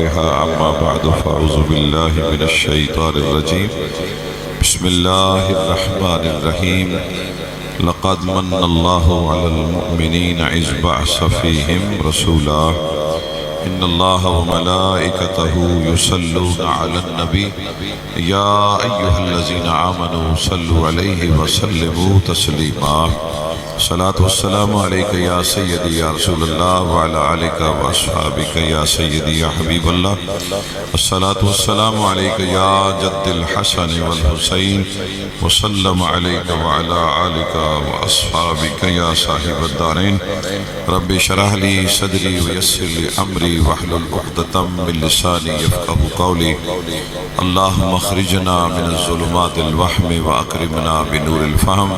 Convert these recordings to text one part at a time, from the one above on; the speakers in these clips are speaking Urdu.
غيرها. أما بعد فأعوذ بالله من الشيطان الرجيم. بسم الله الرحمن الرحيم. لقد من الله على المؤمنين إذ بعث فيهم رسولا إن الله وملائكته يصلون على النبي يا أيها الذين آمنوا صلوا عليه وسلموا تسليما. الصلاة والسلام عليك يا سيدي يا رسول الله وعلى آلك وأصحابك يا سيدي يا حبيب الله. الصلاة والسلام عليك يا جد الحسن والحسين وسلم عليك وعلى آلك وأصحابك يا صاحب الدارين. رب اشرح لي صدري ويسر لي أمري واحلل عقدة من لساني يفقهوا قولي. اللهم اخرجنا من الظلمات الوهم وأكرمنا بنور الفهم.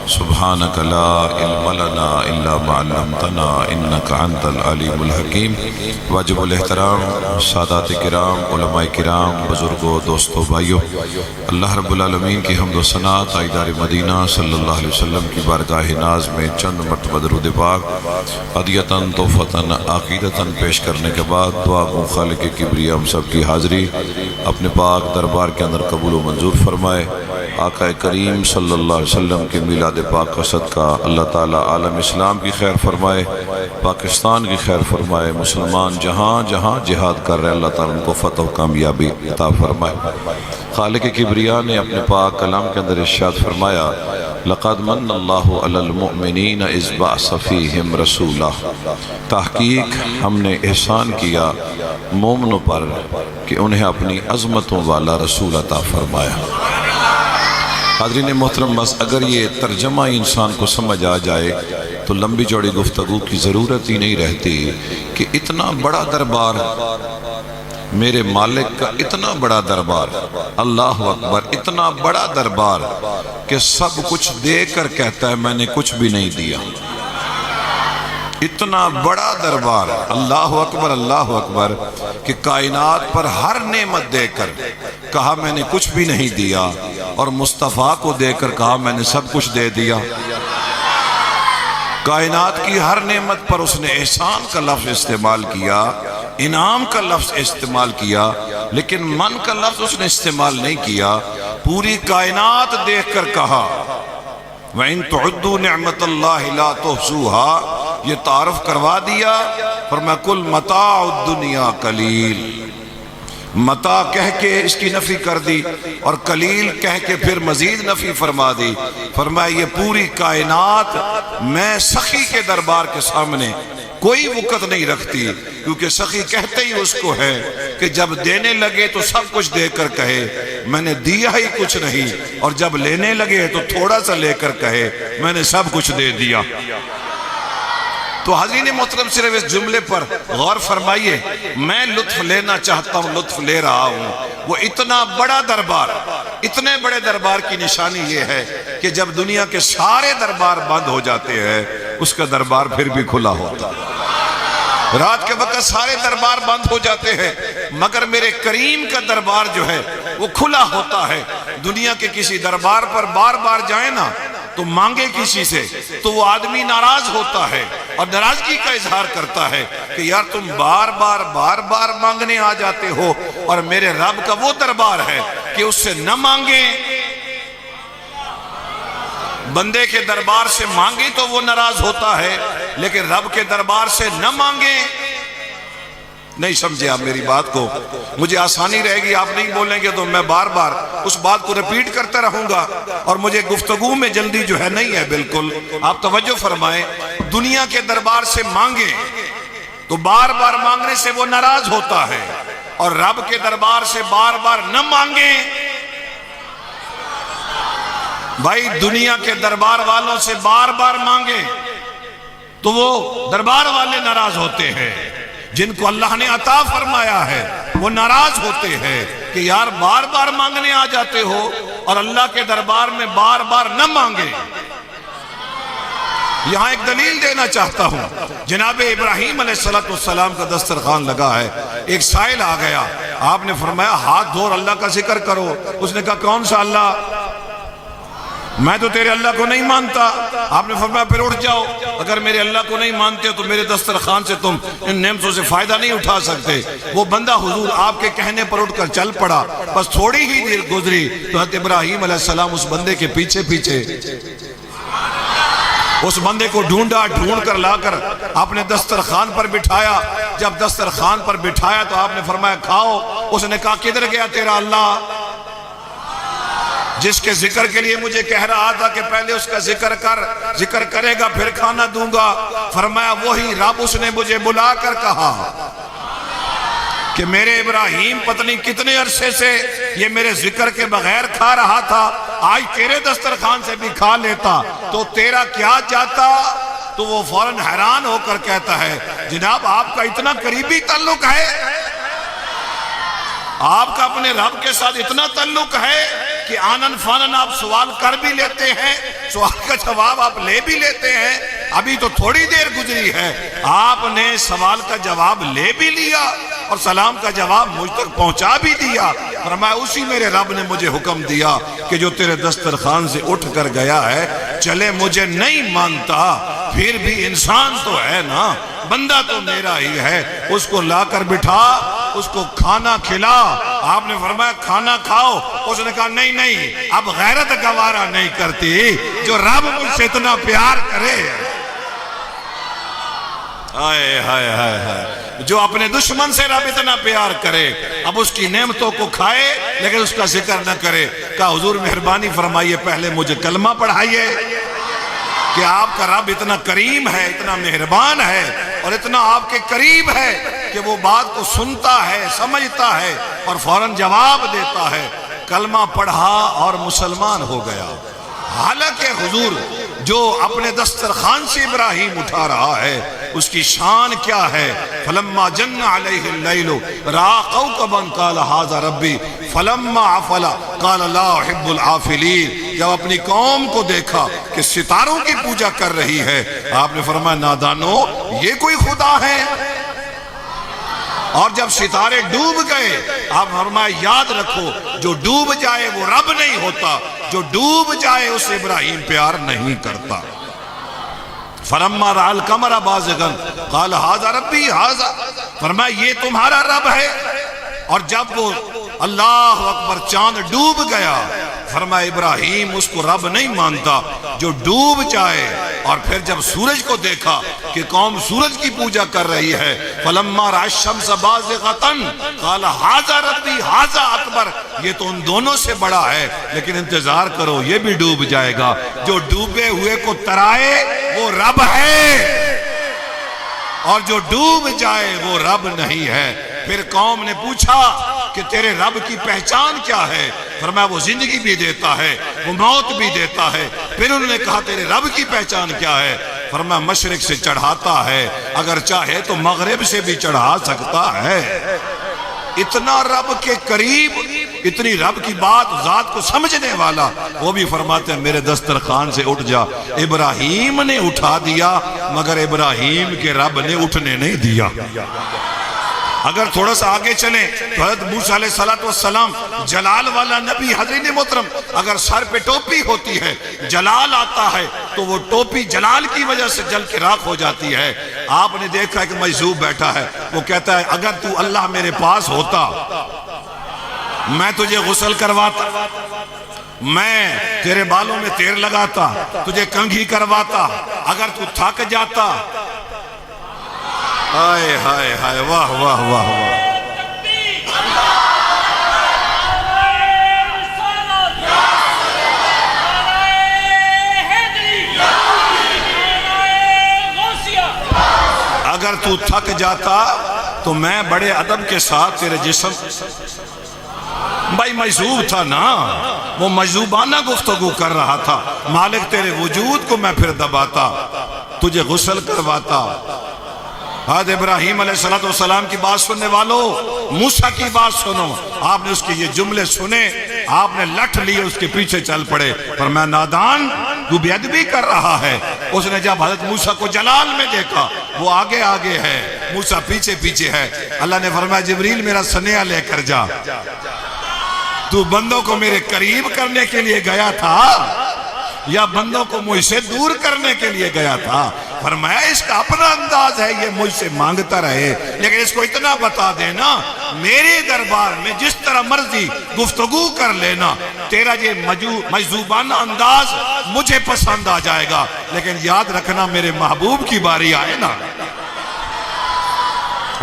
سبحانك لا علم لنا إلا ما علمتنا إنك أنت العليم الحكيم. واجب الاحترام سادات کرام، علماء کرام، بزرگوں، دوستوں، بھائیوں، اللہ رب العالمین کی حمد و ثنا تاجدار مدینہ صلی اللہ علیہ وسلم کی بارگاہ ناز میں چند مرتبہ درود پاک عدیتاً توفتاً عقیدتاً پیش کرنے کے بعد دعا کو خالق کبریا ہم سب کی حاضری اپنے پاک دربار کے اندر قبول و منظور فرمائے. آقا کریم صلی اللہ علیہ وسلم کی میلاد پاک کا صدقہ اللہ تعالیٰ عالم اسلام کی خیر فرمائے، پاکستان کی خیر فرمائے. مسلمان جہاں جہاں جہاد کر رہے اللہ تعالیٰ ان کو فتح و کامیابی عطا فرمائے. خالق کبریا نے اپنے پاک کلام کے اندر ارشاد فرمایا لقد من اللہ علی المؤمنین اذ بعث فیہم رسولا. تحقیق ہم نے احسان کیا مومنوں پر کہ انہیں اپنی عظمتوں والا رسول عطا فرمایا. حاضرین محترم، بس اگر یہ ترجمہ انسان کو سمجھ آ جائے تو لمبی چوڑی گفتگو کی ضرورت ہی نہیں رہتی کہ اتنا بڑا دربار، میرے مالک کا اتنا بڑا دربار، اللہ اکبر، اتنا بڑا دربار کہ سب کچھ دے کر کہتا ہے میں نے کچھ بھی نہیں دیا. اتنا بڑا دربار، اللہ اکبر کہ کائنات پر ہر نعمت دے کر کہا میں نے کچھ بھی نہیں دیا، اور مصطفیٰ کو دے کر کہا میں نے سب کچھ دے دیا. کائنات کی ہر نعمت پر اس نے احسان کا لفظ استعمال کیا، انعام کا لفظ استعمال کیا، لیکن من کا لفظ اس نے استعمال نہیں کیا. پوری کائنات دیکھ کر کہا وَإِن تُعُدُّوا نِعْمَةَ اللَّهِ لَا تُحْصُوهَا. یہ تعارف کروا دیا، فرمایا کل متاع الدنیا قلیل. متاع کہہ کے اس کی نفی کر دی اور قلیل کہہ کے پھر مزید نفی فرما دی. فرمایا یہ پوری کائنات میں سخی کے دربار کے سامنے کوئی وقت نہیں رکھتی، کیونکہ سخی کہتے ہی اس کو ہے کہ جب دینے لگے تو سب کچھ دے کر کہے میں نے دیا ہی کچھ نہیں، اور جب لینے لگے تو تھوڑا سا لے کر کہے میں نے سب کچھ دے دیا. تو حاضرین محترم صرف اس جملے پر غور فرمائیے. میں لطف لینا چاہتا ہوں، لطف لے رہا ہوں. وہ اتنا بڑا دربار، اتنے بڑے دربار کی نشانی یہ ہے کہ جب دنیا کے سارے دربار بند ہو جاتے ہیں اس کا دربار پھر بھی کھلا ہوتا. رات کے وقت سارے دربار بند ہو جاتے ہیں مگر میرے کریم کا دربار جو ہے وہ کھلا ہوتا ہے. دنیا کے کسی دربار پر بار بار جائیں نا تو مانگے کسی سے تو وہ آدمی ناراض ہوتا ہے اور ناراضگی کا اظہار کرتا ہے کہ یار تم بار بار مانگنے آ جاتے ہو، اور میرے رب کا وہ دربار ہے کہ اس سے نہ مانگیں. بندے کے دربار سے مانگیں تو وہ ناراض ہوتا ہے، لیکن رب کے دربار سے نہ مانگیں. نہیں سمجھے آپ میری بات کو؟ مجھے آسانی رہے گی، آپ نہیں بولیں گے تو میں بار بار اس بات کو ریپیٹ کرتا رہوں گا، اور مجھے گفتگو میں جلدی جو ہے نہیں ہے. بالکل آپ توجہ فرمائیں. دنیا کے دربار سے مانگیں تو بار بار مانگنے سے وہ ناراض ہوتا ہے، اور رب کے دربار سے بار بار نہ مانگیں. بھائی دنیا کے دربار والوں سے بار بار مانگیں تو وہ دربار والے ناراض ہوتے ہیں. جن کو اللہ نے عطا فرمایا ہے وہ ناراض ہوتے ہیں کہ یار بار بار مانگنے آ جاتے ہو، اور اللہ کے دربار میں بار بار نہ مانگے. یہاں ایک دلیل دینا چاہتا ہوں. جناب ابراہیم علیہ السلام کا دسترخوان لگا ہے، ایک سائل آ گیا، آپ نے فرمایا ہاتھ دھو اللہ کا ذکر کرو. اس نے کہا کون سا اللہ؟ میں تو تیرے اللہ کو نہیں مانتا. آپ نے فرمایا پھر اٹھ جاؤ. اگر میرے اللہ کو نہیں مانتے ہو تو میرے دسترخوان سے تم ان نعمتوں سے فائدہ نہیں اٹھا سکتے۔ وہ بندہ حضور آپ کے کہنے پر اٹھ کر چل پڑا، بس تھوڑی ہی دیر گزری تو حضرت ابراہیم علیہ السلام اس بندے کے پیچھے پیچھے اس بندے کو ڈھونڈا، ڈھونڈ کر لا کر آپ نے دسترخوان پر بٹھایا۔ جب دسترخوان پر بٹھایا تو آپ نے فرمایا کھاؤ۔ اس نے کہا کدھر گیا تیرا اللہ جس کے ذکر کے لیے مجھے کہہ رہا تھا کہ پہلے اس کا ذکر کر، ذکر کرے گا پھر کھانا دوں گا؟ فرمایا وہی رب، اس نے مجھے بلا کر کہا کہ میرے ابراہیم پتنی کتنے عرصے سے یہ میرے ذکر کے بغیر کھا رہا تھا، آج تیرے دسترخوان سے بھی کھا لیتا تو تیرا کیا جاتا؟ تو وہ فوراً حیران ہو کر کہتا ہے جناب آپ کا اتنا قریبی تعلق ہے، آپ کا اپنے رب کے ساتھ اتنا تعلق ہے کہ آنن فانن آپ سوال کر بھی لیتے ہیں، سوال کا جواب آپ لے بھی لیتے ہیں۔ ابھی تو تھوڑی دیر گزری ہے آپ نے سوال کا جواب لے بھی لیا اور سلام کا جواب مجھ تک پہنچا بھی دیا۔ فرمایا اسی میرے رب نے مجھے حکم دیا کہ جو تیرے دسترخوان سے اٹھ کر گیا ہے، چلے مجھے نہیں مانتا پھر بھی انسان تو ہے نا، بندہ تو میرا ہی ہے، اس کو لا کر بٹھا، اس کو کھانا کھلا۔ آپ نے فرمایا کھانا کھاؤ، اس نے کہا نہیں نہیں، اب غیرت گوارا نہیں کرتی، جو رب مجھ سے اتنا پیار کرے، ہائے ہائے ہائے ہائے، جو اپنے دشمن سے رب اتنا پیار کرے، اب اس کی نعمتوں کو کھائے لیکن اس کا ذکر نہ کرے۔ کہا حضور مہربانی فرمائیے پہلے مجھے کلمہ پڑھائیے کہ آپ کا رب اتنا کریم ہے، اتنا مہربان ہے اور اتنا آپ کے قریب ہے کہ وہ بات کو سنتا ہے، سمجھتا ہے اور فوراً جواب دیتا ہے۔ کلمہ پڑھا اور مسلمان ہو گیا۔ حالانکہ حضور جو اپنے دسترخوان سے ابراہیم اٹھا رہا ہے اس کی شان کیا ہے؟ فلما جن علیہ اللیل رأى کوكبا قال ھذا ربی فلما افل قال لا احب العافلین۔ جب اپنی قوم کو دیکھا کہ ستاروں کی پوجا کر رہی ہے، آپ نے فرمایا نادانو یہ کوئی خدا ہے؟ اور جب ستارے ڈوب گئے آپ فرمایا یاد رکھو جو ڈوب جائے وہ رب نہیں ہوتا، جو ڈوب جائے اس ابراہیم پیار نہیں کرتا۔ فلما رأى القمر بازغا قال ھذا ربی ھذا، فرمایا یہ تمہارا رب ہے۔ اور جب وہ اللہ اکبر چاند ڈوب گیا، فرمایا ابراہیم اس کو رب نہیں مانتا، جو ڈوب جائے۔ اور پھر جب سورج کو دیکھا کہ قوم سورج کی پوجا کر رہی ہے، فلما رأى الشمس بازغة قال ھذا ربی ھذا اکبر، یہ تو ان دونوں سے بڑا ہے لیکن انتظار کرو یہ بھی ڈوب جائے گا۔ جو ڈوبے ہوئے کو ترائے وہ رب ہے اور جو ڈوب جائے وہ رب نہیں ہے۔ پھر قوم نے پوچھا کہ تیرے رب کی پہچان کیا ہے؟ فرمایا وہ زندگی بھی دیتا ہے، وہ موت بھی دیتا ہے۔ پھر انہوں نے کہا تیرے رب کی پہچان کیا ہے؟ فرمایا مشرق سے چڑھاتا ہے، اگر چاہے تو مغرب سے بھی چڑھا سکتا ہے۔ اتنا رب کے قریب، اتنی رب کی بات ذات کو سمجھنے والا، وہ بھی فرماتے ہیں میرے دسترخوان سے اٹھ جا۔ ابراہیم نے اٹھا دیا مگر ابراہیم کے رب نے اٹھنے نہیں دیا۔ اگر تھوڑا سا آگے چلیں تو حضرت موسیٰ علیہ السلام جلال والا نبی، حضرت محترم، اگر سر پہ ٹوپی ہوتی ہے جلال آتا ہے تو وہ ٹوپی جلال کی وجہ سے جل کے راکھ ہو جاتی ہے۔ آپ نے دیکھا کہ مجذوب بیٹھا ہے، وہ کہتا ہے اگر تو اللہ میرے پاس ہوتا میں تجھے غسل کرواتا، میں تیرے بالوں میں تیل لگاتا، تجھے کنگھی کرواتا، اگر تو تھک جاتا، ہائے ہائے ہائے، واہ واہ واہ واہ، اگر تو تھک جاتا تو میں بڑے ادب کے ساتھ تیرے جسم، بھائی مجذوب تھا نا، وہ مجذوبانہ گفتگو کر رہا تھا، مالک تیرے وجود کو میں پھر دباتا، تجھے غسل کرواتا۔ حضرت ابراہیم علیہ السلام کی بات سننے والوں، موسیٰ کی بات سنو۔ آپ نے اس کے یہ جملے سنے، آپ نے لٹھ لیے اس کے پیچھے چل پڑے، پر میں نادان تو بے ادبی کر رہا ہے۔ اس نے جب حضرت موسیٰ کو جلال میں دیکھا، وہ آگے آگے ہے، موسیٰ پیچھے پیچھے ہے۔ اللہ نے فرمایا جبریل میرا سنیہ لے کر جا، تو بندوں کو میرے قریب کرنے کے لیے گیا تھا یا بندوں کو مجھ سے دور کرنے کے لیے گیا تھا؟ فرمایا اس کا اپنا انداز ہے، یہ مجھ سے مانگتا رہے، لیکن اس کو اتنا بتا دینا میرے دربار میں جس طرح مرضی گفتگو کر لینا، تیرا یہ مجذوبانہ انداز مجھے پسند آ جائے گا، لیکن یاد رکھنا میرے محبوب کی باری آئے نا،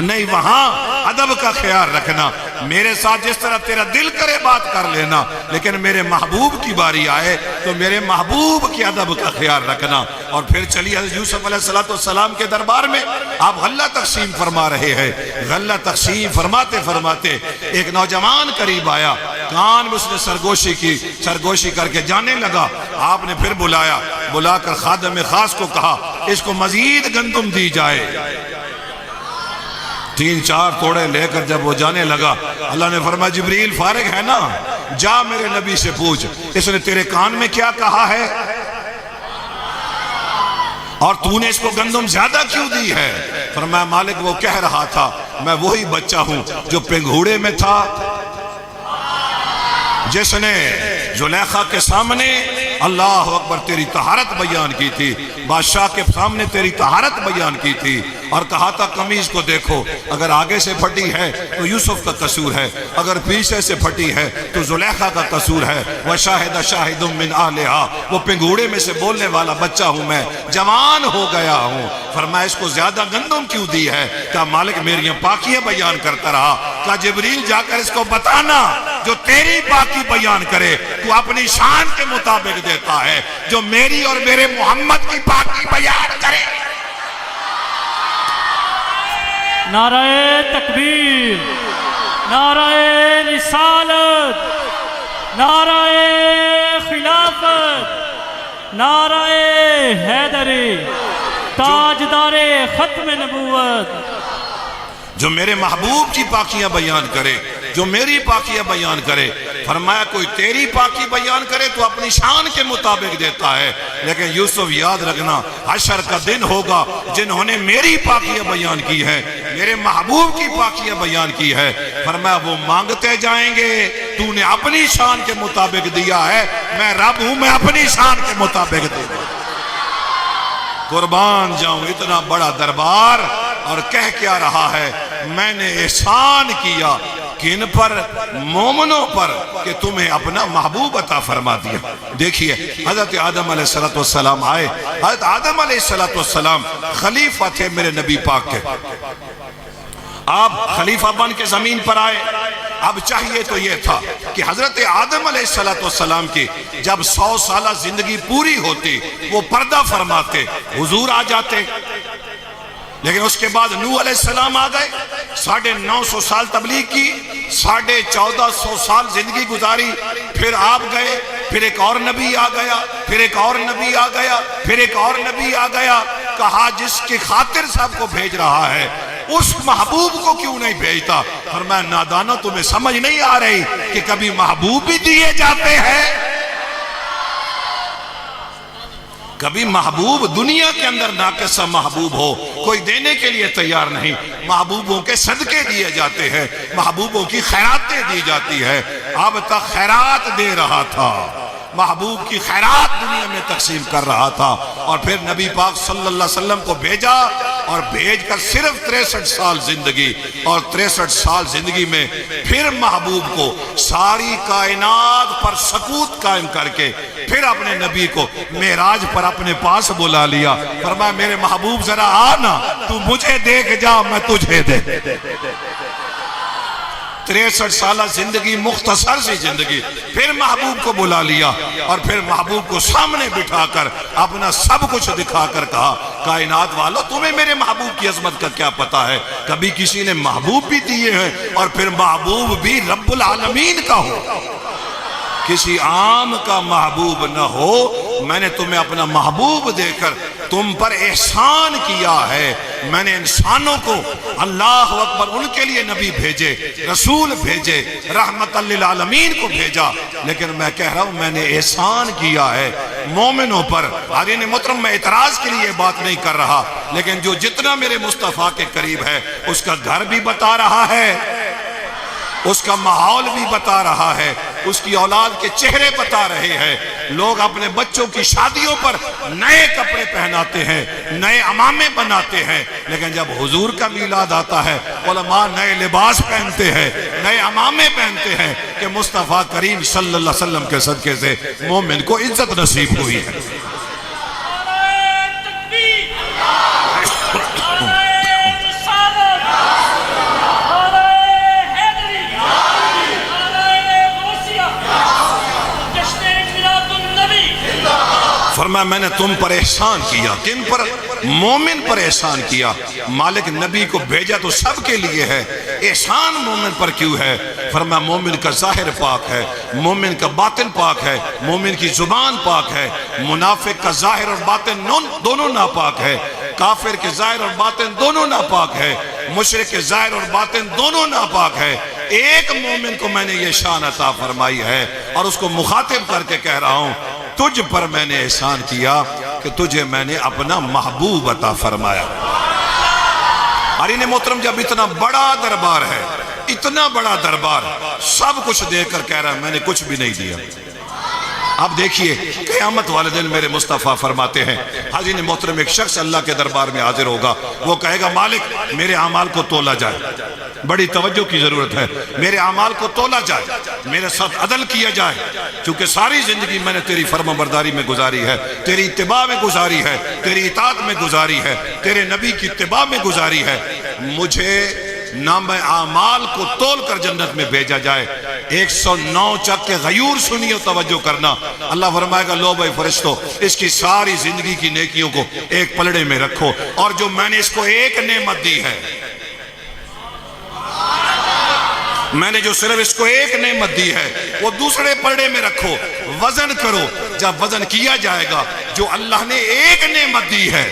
نہیں وہاں ادب کا خیال رکھنا، میرے ساتھ جس طرح تیرا دل کرے بات کر لینا، لیکن میرے محبوب کی باری آئے تو میرے محبوب کی ادب کا خیال رکھنا۔ اور پھر چلیے حضرت یوسف علیہ السلام کے دربار میں آپ غلہ تقسیم فرما رہے ہیں، غلہ تقسیم فرماتے فرماتے ایک نوجوان قریب آیا، کان میں اس نے سرگوشی کر کے جانے لگا، آپ نے پھر بلا کر خادم خاص کو کہا اس کو مزید گندم دی جائے۔ 3-4 توڑے لے کر جب وہ جانے لگا، اللہ نے فرمایا جبریل فارغ ہے نا، جا میرے نبی سے پوچھ اس نے تیرے کان میں کیا کہا ہے اور تو نے اس کو گندم زیادہ کیوں دی ہے؟ فرمایا مالک وہ کہہ رہا تھا میں وہی بچہ ہوں جو پنگھوڑے میں تھا، جس نے زلیخا کے سامنے اللہ اکبر تیری طہارت بیان کی تھی، بادشاہ کے سامنے تیری طہارت بیان کی تھی، اور کہا تھا قمیض کو دیکھو اگر آگے سے پھٹی ہے تو یوسف کا قصور ہے، اگر پیچھے سے پھٹی ہے تو زلیخا کا قصور ہے، وَشَاهِدَ شَاهِدٌ مِّنْ أَهْلِهَا، وہ پنگھوڑے میں سے بولنے والا بچہ ہوں میں، جوان ہو گیا ہوں۔ فرمایا اس کو زیادہ گندم کیوں دی ہے؟ کہا مالک میری پاکیاں بیان کرتا رہا، کہا جبریل جا کر اس کو بتانا جو تیری پاکی بیان کرے تو اپنی شان کے مطابق دیتا ہے، جو میری اور میرے محمد کی پاکی بیان کرے۔ نعرہ تکبیر، نعرہ رسالت، نعرہ خلافت، نعرہ حیدری، تاجدار ختم نبوت، جو میرے محبوب کی پاکیاں بیان کرے، جو میری پاکیاں بیان کرے۔ فرمایا کوئی تیری پاکی بیان کرے تو اپنی شان کے مطابق دیتا ہے، لیکن یوسف یاد رکھنا حشر کا دن ہوگا جنہوں نے میری پاکیاں بیان کی ہے، میرے محبوب کی پاکیاں بیان کی ہے۔ فرمایا وہ مانگتے جائیں گے، تو نے اپنی شان کے مطابق دیا ہے، میں رب ہوں میں اپنی شان کے مطابق دے دوں۔ قربان جاؤں اتنا بڑا دربار، اور کہہ کیا رہا ہے میں نے احسان کیا کن پر؟ مومنوں پر، کہ تمہیں اپنا محبوب عطا فرما دیا۔ دیکھیے حضرت آدم علیہ السلام آئے، حضرت آدم علیہ السلام خلیفہ تھے میرے نبی پاک کے، آپ خلیفہ بن کے زمین پر آئے۔ اب چاہیے تو یہ تھا کہ حضرت آدم علیہ السلام کی جب 100 سالہ زندگی پوری ہوتی وہ پردہ فرماتے، حضور آ جاتے، لیکن اس کے بعد نوح علیہ السلام آ گئے، 950 سال تبلیغ کی، 1450 سال زندگی گزاری، پھر آپ گئے، پھر ایک اور نبی آ گیا، پھر ایک اور نبی آ گیا، پھر ایک اور نبی آ گیا۔ کہا جس کی خاطر سب کو بھیج رہا ہے اس محبوب کو کیوں نہیں بھیجتا؟ فرمایا نادانو تمہیں سمجھ نہیں آ رہی کہ کبھی محبوب بھی دیے جاتے ہیں، کبھی محبوب دنیا کے اندر ناقصہ محبوب ہو کوئی دینے کے لیے تیار نہیں، محبوبوں کے صدقے دیے جاتے ہیں، محبوبوں کی خیراتیں دی جاتی ہے۔ اب تک خیرات دے رہا تھا، محبوب کی خیرات دنیا میں تقسیم کر رہا تھا، اور پھر نبی پاک صلی اللہ علیہ وسلم کو بھیجا، اور بھیج کر صرف 63 سال زندگی، اور 63 سال زندگی میں پھر محبوب کو ساری کائنات پر سکوت قائم کر کے پھر اپنے نبی کو معراج پر اپنے پاس بلا لیا۔ فرمایا میرے محبوب ذرا آنا، تو مجھے دیکھ جا میں تجھے دے۔ 63 سالہ زندگی، مختصر سی زندگی، پھر محبوب کو بلا لیا، اور پھر محبوب کو سامنے بٹھا کر اپنا سب کچھ دکھا کر کہا کائنات والو تمہیں میرے محبوب کی عظمت کا کیا پتا ہے؟ کبھی کسی نے محبوب بھی دیے ہیں، اور پھر محبوب بھی رب العالمین کا ہو، کسی عام کا محبوب نہ ہو۔ میں نے تمہیں اپنا محبوب دے کر تم پر احسان کیا ہے، میں نے انسانوں کو اللہ اکبر ان کے لیے نبی بھیجے، رسول بھیجے، رحمت للعالمین کو بھیجا، لیکن میں کہہ رہا ہوں میں نے احسان کیا ہے مومنوں پر۔ حاضرین محترم میں اعتراض کے لیے بات نہیں کر رہا، لیکن جو جتنا میرے مصطفیٰ کے قریب ہے اس کا گھر بھی بتا رہا ہے، اس کا ماحول بھی بتا رہا ہے، اس کی اولاد کے چہرے بتا رہے ہیں۔ لوگ اپنے بچوں کی شادیوں پر نئے کپڑے پہناتے ہیں، نئے عمامے بناتے ہیں، لیکن جب حضور کا میلاد آتا ہے علماء نئے لباس پہنتے ہیں، نئے عمامے پہنتے ہیں کہ مصطفیٰ کریم صلی اللہ علیہ وسلم کے صدقے سے مومن کو عزت نصیب ہوئی ہے۔ فرمایا میں نے تم پر احسان کیا۔ کن پر؟ مومن پر احسان کیا۔ مالک نبی کو بھیجا تو سب کے لیے ہے، احسان مومن پر کیوں ہے؟ فرمایا مومن کا ظاہر پاک ہے، مومن کا باطن پاک ہے، مومن کی زبان پاک ہے، منافق کا ظاہر اور باطن دونوں ناپاک ہے، کافر کے ظاہر اور باطن دونوں ناپاک ہے، مشرک کے ظاہر اور باطن دونوں ناپاک ہے۔ ایک مومن کو میں نے یہ شان عطا فرمائی ہے اور اس کو مخاطب کر کے کہہ رہا ہوں، تجھ پر میں نے احسان کیا کہ تجھے میں نے اپنا محبوب عطا فرمایا۔ قارئین محترم، جب اتنا بڑا دربار ہے، اتنا بڑا دربار، سب کچھ دے کر کہہ رہا ہے میں نے کچھ بھی نہیں دیا۔ اب دیکھیے قیامت والے دن میرے مصطفیٰ فرماتے ہیں، حاضرین محترم، ایک شخص اللہ کے دربار میں حاضر ہوگا، وہ کہے گا مالک میرے اعمال کو تولا جائے۔ بڑی توجہ کی ضرورت ہے، میرے اعمال کو تولا جائے، میرے ساتھ عدل کیا جائے، کیونکہ ساری زندگی میں نے تیری فرما برداری میں گزاری ہے، تیری اتباع میں گزاری ہے، تیری اطاعت میں گزاری ہے، تیرے نبی کی اتباع میں گزاری ہے، مجھے نام اعمال کو تول کر جنت میں بھیجا جائے۔ 109 چک کے غیور سنیو، توجہ کرنا، اللہ فرمائے گا لو بھائی فرشتو، اس کی ساری زندگی کی نیکیوں کو ایک پلڑے میں رکھو، اور جو میں نے اس کو ایک نعمت دی ہے، میں نے جو صرف اس کو ایک نعمت دی ہے، وہ دوسرے پلڑے میں رکھو، وزن کرو، جب وزن کیا جائے گا جو اللہ نے ایک نعمت دی ہے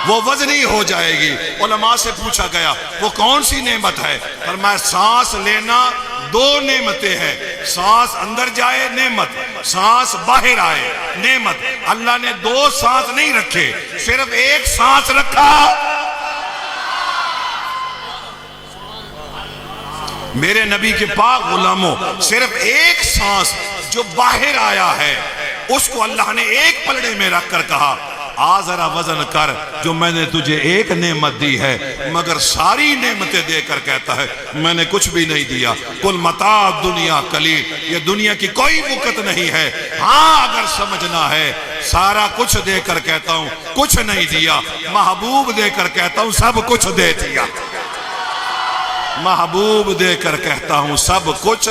وہ وزنی ہو جائے گی۔ علماء سے پوچھا گیا وہ کون سی نعمت ہے؟ فرمایا سانس لینا 2 نعمتیں ہیں، سانس اندر جائے نعمت، سانس باہر آئے نعمت۔ اللہ نے 2 سانس نہیں رکھے، صرف ایک سانس رکھا۔ میرے نبی کے پاک غلاموں، صرف ایک سانس جو باہر آیا ہے اس کو اللہ نے ایک پلڑے میں رکھ کر کہا آ ذرا وزن کر، جو میں نے تجھے ایک نعمت دی ہے، مگر ساری نعمتیں دے کر کہتا ہے میں نے کچھ بھی نہیں دیا۔ کل متاع دنیا قلیل، یہ دنیا کی کوئی وقت نہیں ہے، ہاں اگر سمجھنا ہے سارا کچھ دے کر کہتا ہوں کچھ نہیں دیا، محبوب دے کر کہتا ہوں سب کچھ دے دیا، محبوب دے کر کہتا ہوں سب کچھ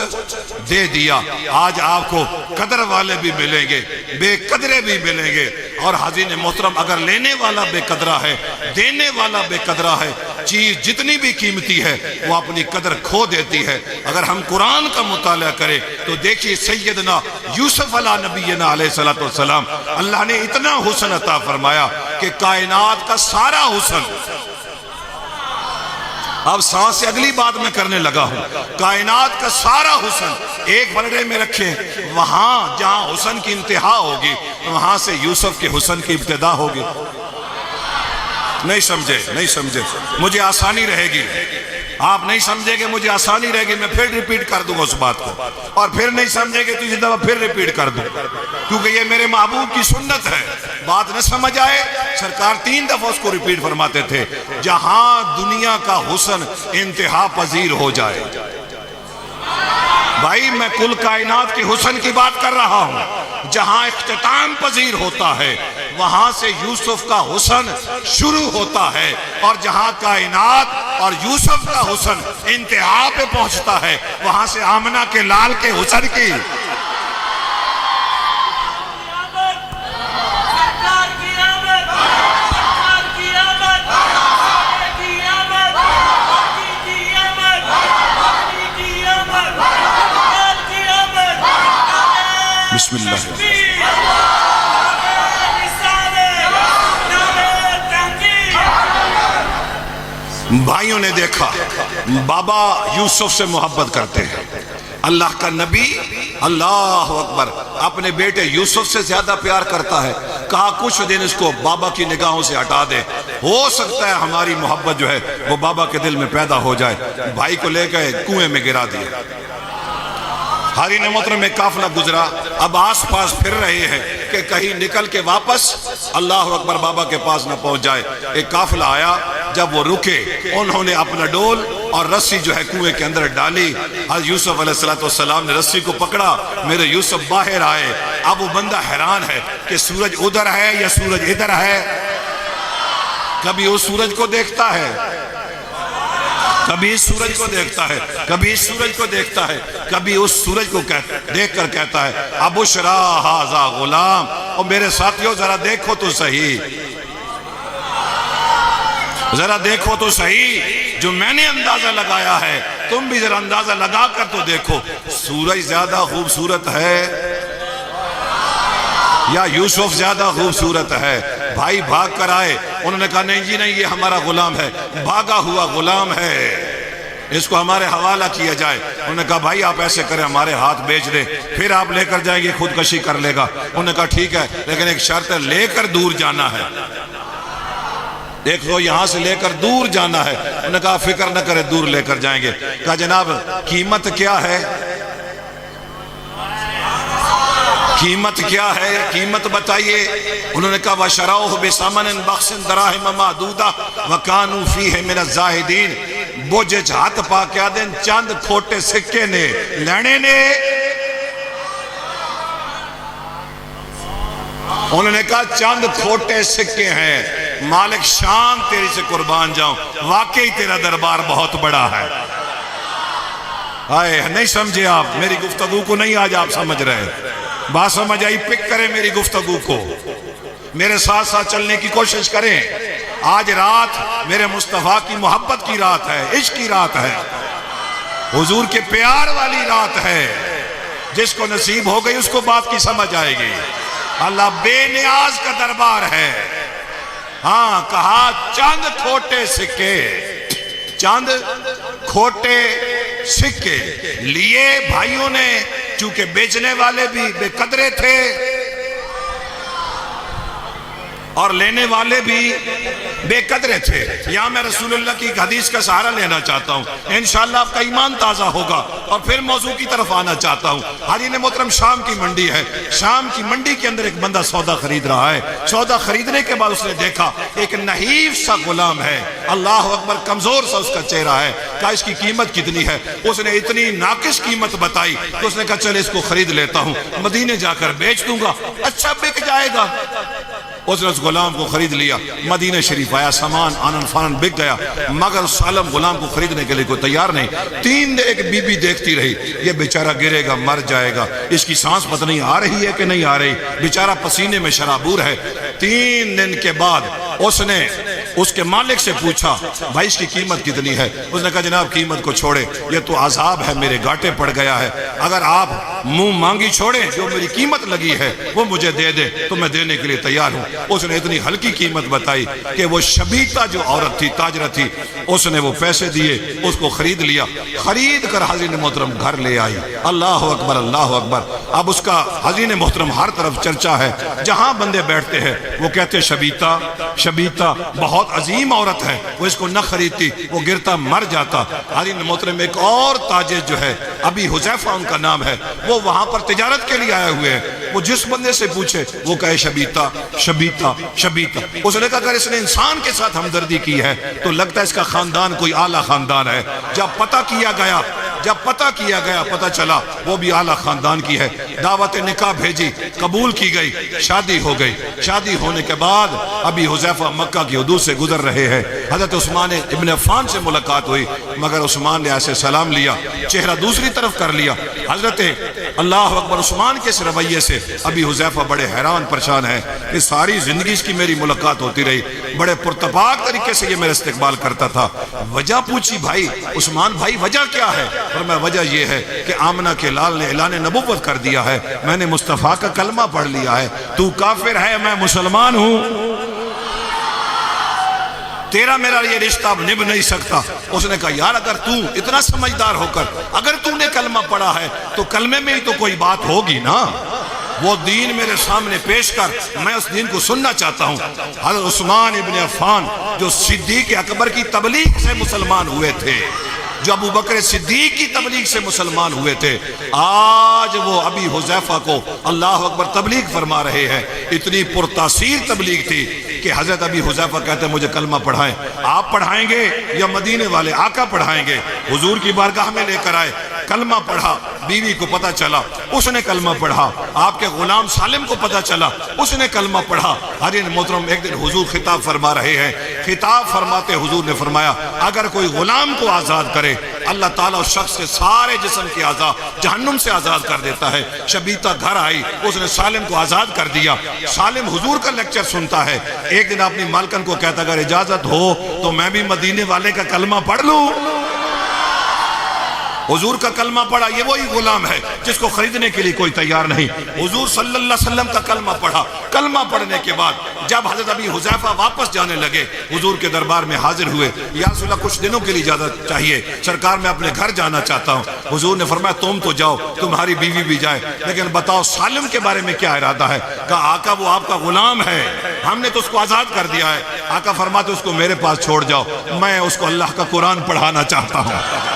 دے دیا۔ آج آپ کو قدر والے بھی ملیں گے، بے قدرے بھی ملیں گے، اور حاضرین محترم اگر لینے والا بے قدرہ ہے، دینے والا بے قدرہ ہے، چیز جتنی بھی قیمتی ہے وہ اپنی قدر کھو دیتی ہے۔ اگر ہم قرآن کا مطالعہ کریں تو دیکھیے سیدنا یوسف علیہ نبینا علیہ السلام، اللہ نے اتنا حسن عطا فرمایا کہ کائنات کا سارا حسن، اب سانس سے اگلی بات میں کرنے لگا ہوں، کائنات کا سارا حسن ایک پلڑے میں رکھے، وہاں جہاں حسن کی انتہا ہوگی وہاں سے یوسف کے حسن کی ابتدا ہوگی۔ نہیں سمجھے، مجھے آسانی رہے گی، آپ نہیں سمجھے گے مجھے آسانی رہے گی، میں پھر ریپیٹ کر دوں گا اس بات کو، اور پھر نہیں سمجھے گے تو اسی دفعہ پھر ریپیٹ کر دوں، کیونکہ یہ میرے محبوب کی سنت ہے۔ بات نہ سمجھ آئے، سرکار 3 دفعہ اس کو ریپیٹ فرماتے تھے، جہاں دنیا کا حسن انتہا پذیر ہو جائے۔ بھائی میں کل کائنات کے حسن کی بات کر رہا ہوں، جہاں اختتام پذیر ہوتا ہے وہاں سے یوسف کا حسن شروع ہوتا ہے، اور جہاں کائنات اور یوسف کا حسن انتہا پہ پہنچتا ہے وہاں سے آمنہ کے لال کے حسن کی بسم اللہ۔ بھائیوں نے دیکھا بابا یوسف سے محبت کرتے ہیں، اللہ کا نبی اللہ اکبر اپنے بیٹے یوسف سے زیادہ پیار کرتا ہے۔ کہا کچھ دن اس کو بابا کی نگاہوں سے ہٹا دے، ہو سکتا ہے ہماری محبت جو ہے وہ بابا کے دل میں پیدا ہو جائے۔ بھائی کو لے گئے کنویں میں گرا دیا، حاضرین محترم میں قافلہ گزرا، اب آس پاس پھر رہے ہیں کہ کہیں نکل کے واپس اللہ اکبر بابا کے پاس نہ پہنچ جائے۔ ایک قافلہ آیا، جب وہ رکے انہوں نے اپنا ڈول اور رسی جو ہے کنویں کے اندر ڈالی۔ حضرت یوسف علیہ السلام نے رسی کو پکڑا، میرے یوسف باہر آئے۔ اب وہ بندہ حیران ہے کہ سورج ادھر ہے یا سورج ادھر ہے۔ کبھی اس سورج کو دیکھتا ہے، کبھی اس سورج کو دیکھتا ہے، کبھی اس سورج کو دیکھتا ہے، کبھی اس سورج کو دیکھ کر کہتا ہے ابشرا ھذا غلام۔ اور میرے ساتھیوں ذرا دیکھو تو صحیح، ذرا دیکھو تو صحیح، جو میں نے اندازہ لگایا ہے تم بھی ذرا اندازہ لگا کر تو دیکھو، سورج زیادہ خوبصورت ہے یا یوسف زیادہ خوبصورت ہے؟ بھائی بھاگ کر آئے، انہوں نے کہا نہیں جی نہیں، یہ ہمارا غلام ہے، بھاگا ہوا غلام ہے، اس کو ہمارے حوالہ کیا جائے۔ انہوں نے کہا بھائی آپ ایسے کریں، ہمارے ہاتھ بیچ دیں، پھر آپ لے کر جائیں گے، خودکشی کر لے گا۔ انہوں نے کہا ٹھیک ہے، لیکن ایک شرط ہے، لے کر دور جانا ہے، ایک تو یہاں سے لے کر دور جانا ہے۔ انہوں نے کہا فکر نہ کرے، دور لے کر جائیں گے۔ کہا جناب قیمت کیا ہے؟ قیمت کیا ہے؟ قیمت بتائیے۔ انہوں نے کہا وَشَرَوْهُ بِثَمَنٍ بَخْسٍ دَرَاهِمَ مَعْدُودَةٍ وَكَانُوا فِيهِ مِنَ الزَّاهِدِينَ۔ بوجھ ہاتھ پا کے آدن چند کھوٹے سکے نے لینے نے۔ انہوں نے کہا چند کھوٹے سکے ہیں، مالک شان تیری سے قربان جاؤں، واقعی تیرا دربار بہت بڑا ہے۔ آئے نہیں سمجھے آپ میری گفتگو کو؟ نہیں آج آپ سمجھ رہے، بات سمجھ آئی؟ پک کریں میری گفتگو کو، میرے ساتھ ساتھ چلنے کی کوشش کریں۔ آج رات میرے مصطفیٰ کی محبت کی رات ہے، عشق کی رات ہے، حضور کے پیار والی رات ہے۔ جس کو نصیب ہو گئی اس کو بات کی سمجھ آئے گی۔ اللہ بے نیاز کا دربار ہے۔ ہاں کہا چند کھوٹے سکے، چند کھوٹے سکے لیے بھائیوں نے، چونکہ بیچنے والے بھی بے قدرے تھے اور لینے والے بھی بے قدرے تھے۔ یہاں میں رسول اللہ کی ایک حدیث کا سہارا لینا چاہتا ہوں، انشاءاللہ آپ کا ایمان تازہ ہوگا، اور پھر موضوع کی طرف آنا چاہتا ہوں۔ حاضرین محترم شام کی منڈی ہے، شام کی منڈی کے اندر ایک بندہ سودا خرید رہا ہے۔ سودا خریدنے کے بعد اس نے دیکھا ایک نحیف سا غلام ہے، اللہ اکبر، کمزور سا اس کا چہرہ ہے۔ کہا اس کی قیمت کتنی ہے؟ اس نے اتنی ناقص قیمت بتائی تو اس نے کہا چلے اس کو خرید لیتا ہوں، مدینے جا کر بیچ دوں گا، اچھا بک جائے گا۔ اس نے اس غلام کو خرید لیا، مدینہ شریف آیا، سامان آنن فانن بک گیا، مگر اس عالم غلام کو خریدنے کے لیے کوئی تیار نہیں۔ 3 دن ایک بی بی دیکھتی رہی، یہ بیچارہ گرے گا، مر جائے گا، اس کی سانس پتہ نہیں آ رہی ہے کہ نہیں آ رہی، بیچارہ پسینے میں شرابور ہے۔ 3 دن کے بعد اس نے اس کے مالک سے پوچھا بھائی اس کی قیمت کتنی ہے؟ اس نے کہا جناب قیمت کو چھوڑے، یہ تو عذاب ہے، میرے گاٹے پڑ گیا ہے، اگر آپ منہ مانگی چھوڑیں، جو میری قیمت لگی ہے وہ مجھے دے دے تو میں دینے کے لیے تیار ہوں۔ اس نے اتنی ہلکی قیمت بتائی کہ وہ شبیتا جو عورت تھی، تاجرہ تھی، اس نے وہ پیسے دیے، اس کو خرید لیا، خرید کر حضرین محترم گھر لے آئی۔ اللہ اکبر، اللہ اکبر۔ اب اس کا حضرین محترم ہر طرف چرچا ہے، جہاں بندے بیٹھتے ہیں وہ کہتے شبیتا شبیتا بہت عظیم عورت ہے، وہ اس کو نہ خریدتی، وہ گرتا مر جاتا۔ حضرین محترم ایک اور تاجر جو ہے، ابی حذیفہ ان کا نام ہے، وہ وہاں پر تجارت کے لیے آئے ہوئے ہیں، وہ جس بندے سے پوچھے وہ کہے شبیتا شبیتا شبیتا۔ اس نے کہا اگر اس نے انسان کے ساتھ ہمدردی کی ہے تو لگتا ہے اس کا خاندان کوئی اعلیٰ خاندان ہے۔ جب پتہ کیا گیا پتہ چلا وہ بھی اعلیٰ خاندان کی ہے۔ دعوت نکاح بھیجی، قبول کی گئی، شادی ہو گئی۔ شادی ہونے کے بعد ابھی حذیفہ مکہ کی حدود سے گزر رہے ہیں، حضرت عثمان ابن عفان سے ملاقات ہوئی، مگر عثمان نے ایسے سلام لیا، چہرہ دوسری طرف کر لیا۔ حضرت اللہ اکبر عثمان کے اس رویے سے ابھی حذیفہ بڑے حیران پریشان ہیں کہ ساری زندگی اس کی میری ملاقات ہوتی رہی، بڑے پرتپاک طریقے سے یہ میرا استقبال کرتا تھا۔ وجہ پوچھی بھائی عثمان بھائی وجہ کیا ہے؟ فرمایا وجہ یہ ہے کہ آمنہ کے لال نے اعلان نبوت کر دیا ہے، میں نے مصطفیٰ کا کلمہ پڑھ لیا ہے، تو کافر ہے میں مسلمان ہوں، تیرا میرا یہ رشتہ اب نبھ نہیں سکتا۔ اس نے کہا یار اگر تو اتنا سمجھدار ہو کر اگر تو نے کلمہ پڑھا ہے تو کلمے میں ہی تو کوئی بات ہوگی نا، وہ دین میرے سامنے پیش کر، میں اس دین کو سننا چاہتا ہوں۔ حضرت عثمان ابن عفان جو صدیق اکبر کی تبلیغ سے مسلمان ہوئے تھے، جو ابو بکر صدیق کی تبلیغ سے مسلمان ہوئے تھے، آج وہ ابی حذیفہ کو اللہ اکبر تبلیغ فرما رہے ہیں۔ اتنی پرتاثیر تبلیغ تھی کہ حضرت ابی حذیفہ کہتے ہیں مجھے کلمہ پڑھائیں۔ آپ پڑھائیں گے یا مدینے والے آقا پڑھائیں گے؟ حضور کی بارگاہ میں لے کر آئے، کلمہ پڑھا، بیوی کو پتہ چلا، اس نے کلمہ پڑھا، آپ کے غلام سالم کو پتہ چلا، اس نے کلمہ پڑھا۔ حضرت محترم ایک دن حضور خطاب فرما رہے ہیں، خطاب فرماتے حضور نے فرمایا اگر کوئی غلام کو آزاد کرے اللہ تعالیٰ اس شخص کے سارے جسم کے اعضاء جہنم سے آزاد کر دیتا ہے۔ شبیتہ گھر آئی، اس نے سالم کو آزاد کر دیا۔ سالم حضور کا لیکچر سنتا ہے، ایک دن اپنی مالکن کو کہتا اگر اجازت ہو تو میں بھی مدینے والے کا کلمہ پڑھ لوں۔ حضور کا کلمہ پڑھا، یہ وہی غلام ہے جس کو خریدنے کے لیے کوئی تیار نہیں۔ حضور صلی اللہ علیہ وسلم کا کلمہ پڑھا، کلمہ پڑھنے کے بعد جب حضرت ابی حذیفہ واپس جانے لگے، حضور کے دربار میں حاضر ہوئے، یا رسول اللہ کچھ دنوں کے لیے اجازت چاہیے، سرکار میں اپنے گھر جانا چاہتا ہوں۔ حضور نے فرمایا تم تو جاؤ، تمہاری بیوی بھی جائے، لیکن بتاؤ سالم کے بارے میں کیا ارادہ ہے؟ کہا آقا وہ آپ کا غلام ہے، ہم نے تو اس کو آزاد کر دیا ہے۔ آقا فرماتے اس کو میرے پاس چھوڑ جاؤ، میں اس کو اللہ کا قرآن پڑھانا چاہتا ہوں۔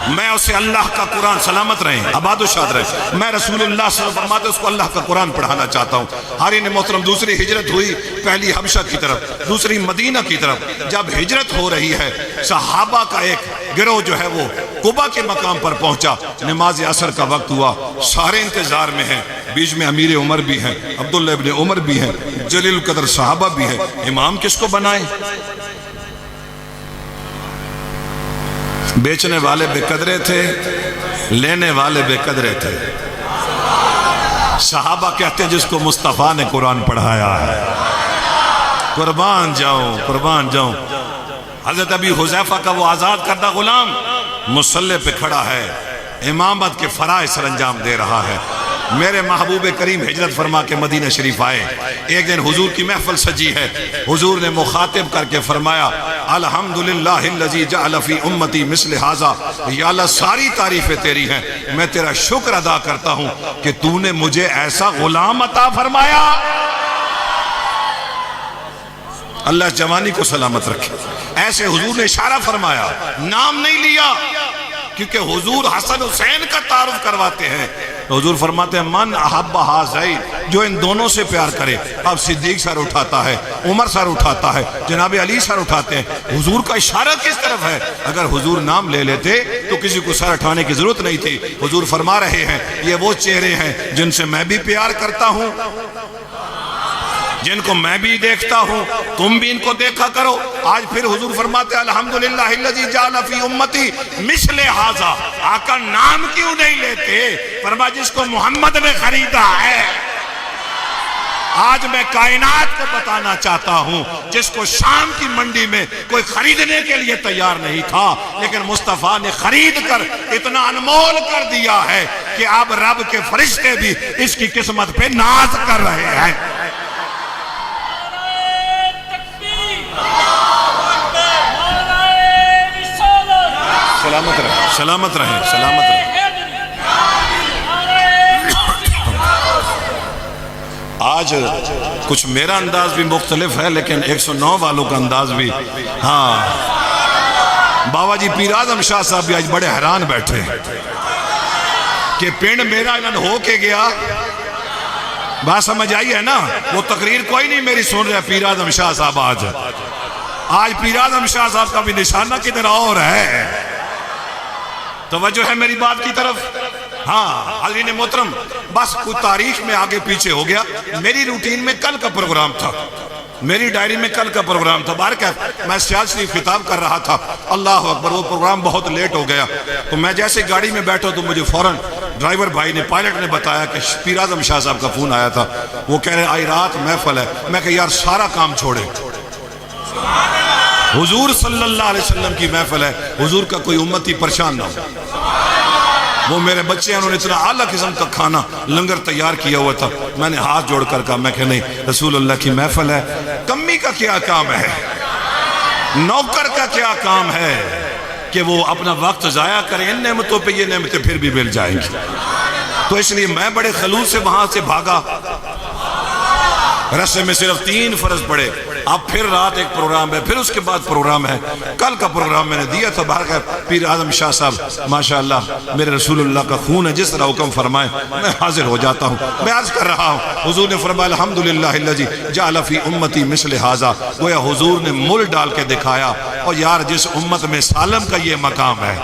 میں اسے اللہ کا قرآن، سلامت رہیں، آباد و شاد رہیں، میں رسول اللہ صلی اللہ علیہ وسلم فرماتے اس کو اللہ کا قرآن پڑھانا چاہتا ہوں۔ حارث محترم دوسری ہجرت ہوئی، پہلی حبشہ کی طرف، دوسری مدینہ کی طرف۔ جب ہجرت ہو رہی ہے صحابہ کا ایک گروہ جو ہے وہ قبا کے مقام پر پہنچا، نماز عصر کا وقت ہوا، سارے انتظار میں ہیں، بیچ میں امیر عمر بھی ہیں، عبداللہ ابن عمر بھی ہیں، جلیل القدر صحابہ بھی ہیں، امام کس کو بنائیں؟ بیچنے والے بے قدرے تھے، لینے والے بے قدرے تھے۔ صحابہ کہتے ہیں جس کو مصطفیٰ نے قرآن پڑھایا ہے، قربان جاؤں قربان جاؤں۔ حضرت ابی حذیفہ کا وہ آزاد کردہ غلام مصلی پہ کھڑا ہے، امامت کے فرائض سر انجام دے رہا ہے۔ میرے محبوب کریم ہجرت فرما کے مدینہ شریف آئے، ایک دن حضور کی محفل سجی ہے، حضور نے مخاطب کر کے فرمایا الحمدللہ الذی جعل فی امتی مثل ھذا، یا اللہ ساری تعریفیں تیری ہیں، میں تیرا شکر ادا کرتا ہوں کہ تو نے مجھے ایسا غلام عطا فرمایا۔ اللہ جوانی کو سلامت رکھے۔ ایسے حضور نے اشارہ فرمایا، نام نہیں لیا، کیونکہ حضور حسن حسین کا تعارف کرواتے ہیں۔ حضور فرماتے ہیں من احب ھذین، جو ان دونوں سے پیار کرے۔ اب صدیق سر اٹھاتا ہے، عمر سر اٹھاتا ہے، جناب علی سر اٹھاتے ہیں۔ حضور کا اشارہ کس طرف ہے؟ اگر حضور نام لے لیتے تو کسی کو سر اٹھانے کی ضرورت نہیں تھی۔ حضور فرما رہے ہیں یہ وہ چہرے ہیں جن سے میں بھی پیار کرتا ہوں، جن کو میں بھی دیکھتا ہوں، تم بھی ان کو دیکھا کرو۔ آج پھر حضور فرماتے ہیں الحمدللہ الذی جعل فی امتی مثل ھذا۔ آقا نام کیوں نہیں لیتے؟ فرمایا جس کو محمد نے خریدا ہے۔ آج میں کائنات کو بتانا چاہتا ہوں جس کو شام کی منڈی میں کوئی خریدنے کے لیے تیار نہیں تھا، لیکن مصطفیٰ نے خرید کر اتنا انمول کر دیا ہے کہ اب رب کے فرشتے بھی اس کی قسمت پہ ناز کر رہے ہیں۔ سلامت رہیں سلامت رہیں سلامت رہیں۔ آج کچھ میرا انداز بھی مختلف ہے، لیکن 109 والوں کا انداز بھی، ہاں بابا جی پیر اعظم شاہ صاحب بھی آج بڑے حیران بیٹھے کہ پنڈ میرا انہوں ہو کے گیا۔ بات سمجھ آئی ہے نا؟ وہ تقریر کوئی نہیں میری سن رہا پیر اعظم شاہ صاحب۔ آج پیر اعظم شاہ صاحب کا بھی نشانہ کدھر اور ہے۔ توجہ ہے میری بات کی طرف؟ ہاں حضرین محترم، بس کوئی تاریخ میں آگے پیچھے ہو گیا۔ میری روٹین میں کل کا پروگرام تھا، میری ڈائری میں کل کا پروگرام تھا، بارکہ میں سیال شریف خطاب کر رہا تھا، اللہ اکبر وہ پروگرام بہت لیٹ ہو گیا۔ تو میں جیسے گاڑی میں بیٹھا تو مجھے فوراً ڈرائیور بھائی نے، پائلٹ نے بتایا کہ پیر اعظم شاہ صاحب کا فون آیا تھا، وہ کہہ رہے آئی رات محفل ہے۔ میں کہ یار سارا کام چھوڑے، حضور صلی اللہ علیہ وسلم کی محفل ہے، حضور کا کوئی امتی پریشان نہ ہو۔ وہ میرے بچے انہوں نے اتنا اعلیٰ قسم کا کھانا لنگر تیار کیا ہوا تھا، میں نے ہاتھ جوڑ کر کہا، میں کہ نہیں رسول اللہ کی محفل ہے، کمی کا کیا کام ہے، نوکر کا کیا کام ہے کہ وہ اپنا وقت ضائع کریں، ان نعمتوں پہ یہ نعمتیں پھر بھی مل جائیں گی۔ تو اس لیے میں بڑے خلوص سے وہاں سے بھاگا، رسے میں صرف 3 فرض پڑے، اب پھر رات ایک پروگرام ہے، پھر اس کے بعد پروگرام ہے۔ کل کا پروگرام میں نے دیا تھا، باہر کا پیر اعظم شاہ صاحب ماشاءاللہ میرے رسول اللہ کا خون ہے، جس طرح حکم فرمائے میں حاضر ہو جاتا ہوں۔ میں عرض کر رہا ہوں، حضور نے فرمایا الحمدللہ الذی جعل فی امتی مثل ھذا، گویا حضور نے مل ڈال کے دکھایا، اور یار جس امت میں سالم کا یہ مقام ہے،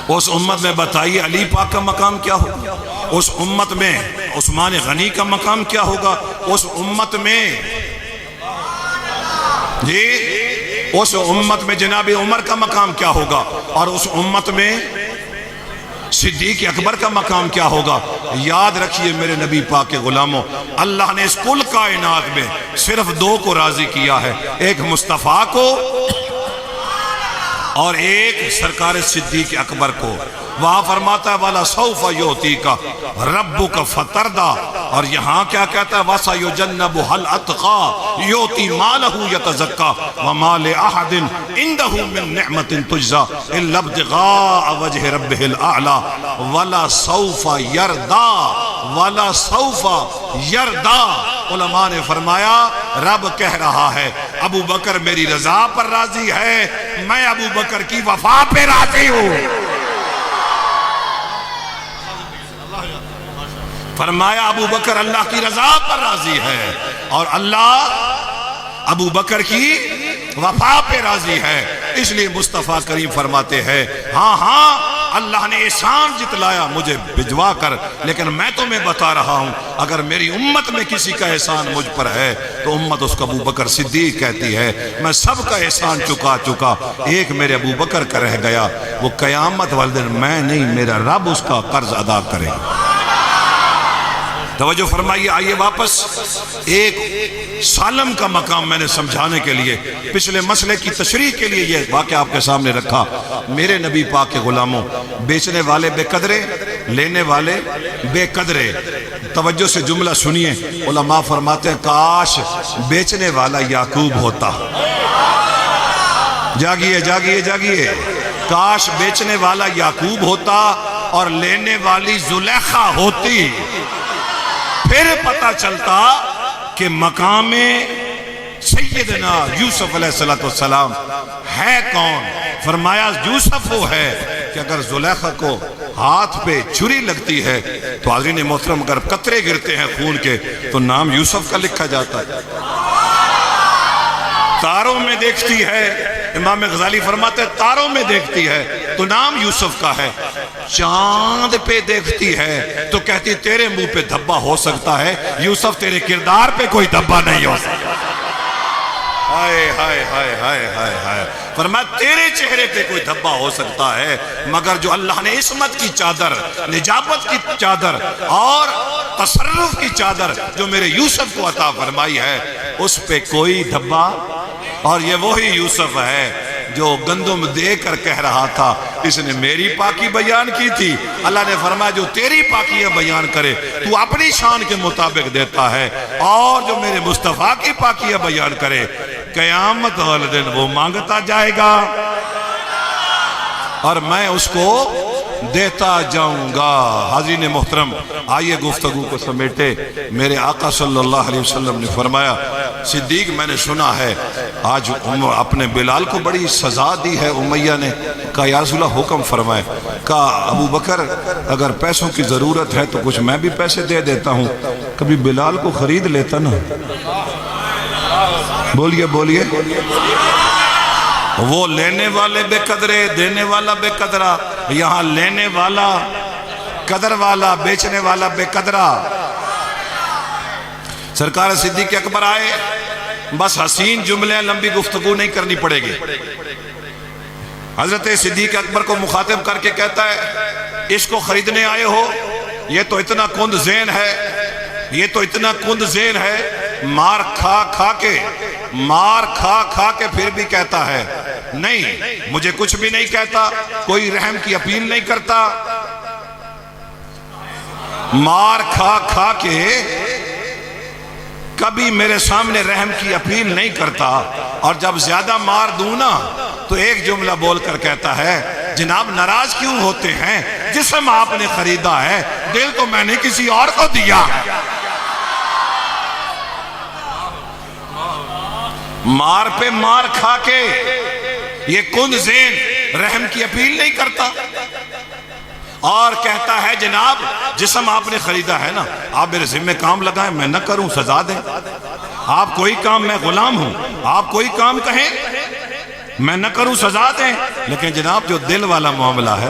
اس امت میں بتائیے علی پاک کا مقام کیا ہوگا، اس امت میں عثمان غنی کا مقام کیا ہوگا، اس امت میں جی اس امت میں جناب عمر کا مقام کیا ہوگا، اور اس امت میں صدیق اکبر کا مقام کیا ہوگا۔ یاد رکھیے میرے نبی پاک کے غلاموں، اللہ نے اس کل کائنات میں صرف 2 کو راضی کیا ہے، ایک مصطفیٰ کو اور ایک سرکار صدیق اکبر کو۔ وہاں فرماتا ہے وَلَا سَوْفَ يُعْطِيكَ رَبُّكَ فَتَرْضَىٰ، اور یہاں کیا کہتا ہے وَسَيُجَنَّبُهَا الْأَتْقَىٰ يُؤْتِي مَالَهُ يَتَزَكَّىٰ وَمَا لِأَحَدٍ عِندَهُ مِن نِعْمَةٍ تُجْزَىٰ إِلَّا ابْتِغَاءَ وَجْهِ رَبِّهِ الْأَعْلَىٰ وَلَا سَوْفَ يَرْضَىٰ وَلَا سَوْفَ يَرْضَىٰ۔ علماء نے فرمایا رب کہہ رہا ہے ابو بکر میری رضا پر راضی ہے، میں ابو بکر کی وفا پہ راضی ہوں۔ فرمایا ابو بکر اللہ کی رضا پر راضی ہے، اور اللہ ابو بکر کی وفا پہ راضی ہے۔ اس لیے مصطفیٰ کریم فرماتے ہیں ہاں ہاں اللہ نے احسان جتلایا مجھے بھجوا کر، لیکن میں تمہیں بتا رہا ہوں اگر میری امت میں کسی کا احسان مجھ پر ہے تو امت اس کو ابو بکر صدیق کہتی ہے۔ میں سب کا احسان چکا، ایک میرے ابو بکر کا رہ گیا، وہ قیامت والے دن میں نہیں میرا رب اس کا قرض ادا کرے گا۔ توجہ فرمائیے، آئیے واپس ایک سالم کا مقام میں نے سمجھانے کے لیے، پچھلے مسئلے کی تشریح کے لیے یہ واقعہ آپ کے سامنے رکھا۔ میرے نبی پاک کے غلاموں، بیچنے والے بے قدرے، لینے والے بے قدرے۔ توجہ سے جملہ سنیے، علماء فرماتے ہیں کاش بیچنے والا یعقوب ہوتا۔ جاگیے جاگیے جاگیے، کاش بیچنے والا یعقوب ہوتا اور لینے والی زلیخا ہوتی، پھر پتہ چلتا کہ مقام سیدنا یوسف علیہ السلام ہے کون۔ فرمایا یوسف وہ ہے کہ اگر زلیخا کو ہاتھ پہ چھری لگتی ہے تو حاضرین محترم اگر قطرے گرتے ہیں خون کے تو نام یوسف کا لکھا جاتا ہے۔ تاروں میں دیکھتی ہے، امام غزالی فرماتے ہیں تاروں میں دیکھتی ہے تو نام یوسف کا ہے، چاند پہ دیکھتی ہے تو کہتی تیرے منہ پہ دھبا ہو سکتا ہے، یوسف تیرے کردار پہ کوئی دھبا نہیں ہو سکتا۔ ہائے ہائے ہائے ہائے ہائے ہائے، فرمایا تیرے چہرے پہ کوئی دھبا ہو سکتا ہے مگر جو اللہ نے عصمت کی چادر، نجابت کی چادر اور تصرف کی چادر جو میرے یوسف کو عطا فرمائی ہے اس پہ کوئی دھبا۔ اور یہ وہی یوسف ہے جو گندم دے کر کہہ رہا تھا اس نے میری پاکی بیان کی تھی، اللہ نے فرمایا جو تیری پاکیاں بیان کرے تو اپنی شان کے مطابق دیتا ہے، اور جو میرے مصطفیٰ کی پاکیاں بیان کرے قیامت والے دن وہ مانگتا جائے گا اور میں اس کو دیتا جاؤں گا۔ حاضرین محترم، آئیے گفتگو کو سمیٹے۔ میرے آقا صلی اللہ علیہ وسلم نے فرمایا صدیق میں نے سنا ہے آج اپنے بلال کو بڑی سزا دی ہے امیہ نے، کہا یا رسول اللہ حکم فرمائے، کہا ابو بکر اگر پیسوں کی ضرورت ہے تو کچھ میں بھی پیسے دے دیتا ہوں، کبھی بلال کو خرید لیتا نا۔ بولیے بولیے، وہ لینے والے بے قدرے، دینے والا بے قدرہ، یہاں لینے والا قدر والا، بیچنے والا بے قدرہ۔ سرکار صدیق اکبر آئے، بس حسین جملے، لمبی گفتگو نہیں کرنی پڑے گی۔ حضرت صدیق اکبر کو مخاطب کر کے کہتا ہے اس کو خریدنے آئے ہو، یہ تو اتنا کند ذہن ہے، یہ تو اتنا کند ذہن ہے، مار کھا کھا کے پھر بھی کہتا ہے نہیں مجھے کچھ بھی نہیں کہتا، کوئی رحم کی اپیل نہیں کرتا، مار کھا کے کبھی میرے سامنے رحم کی اپیل نہیں کرتا، اور جب زیادہ مار دوں نا تو ایک جملہ بول کر کہتا ہے جناب ناراض کیوں ہوتے ہیں، جسم آپ نے خریدا ہے، دل تو میں نے کسی اور کو دیا۔ مار پہ مار کھا کے یہ کن زین رحم کی اپیل نہیں کرتا اور کہتا ہے جناب جسم آپ نے خریدا ہے نا، آپ میرے ذمہ کام لگائیں، میں نہ کروں سزا دیں، آپ کوئی کام، میں غلام ہوں، آپ کوئی کام کہیں میں نہ کروں سزا دیں، لیکن جناب جو دل والا معاملہ ہے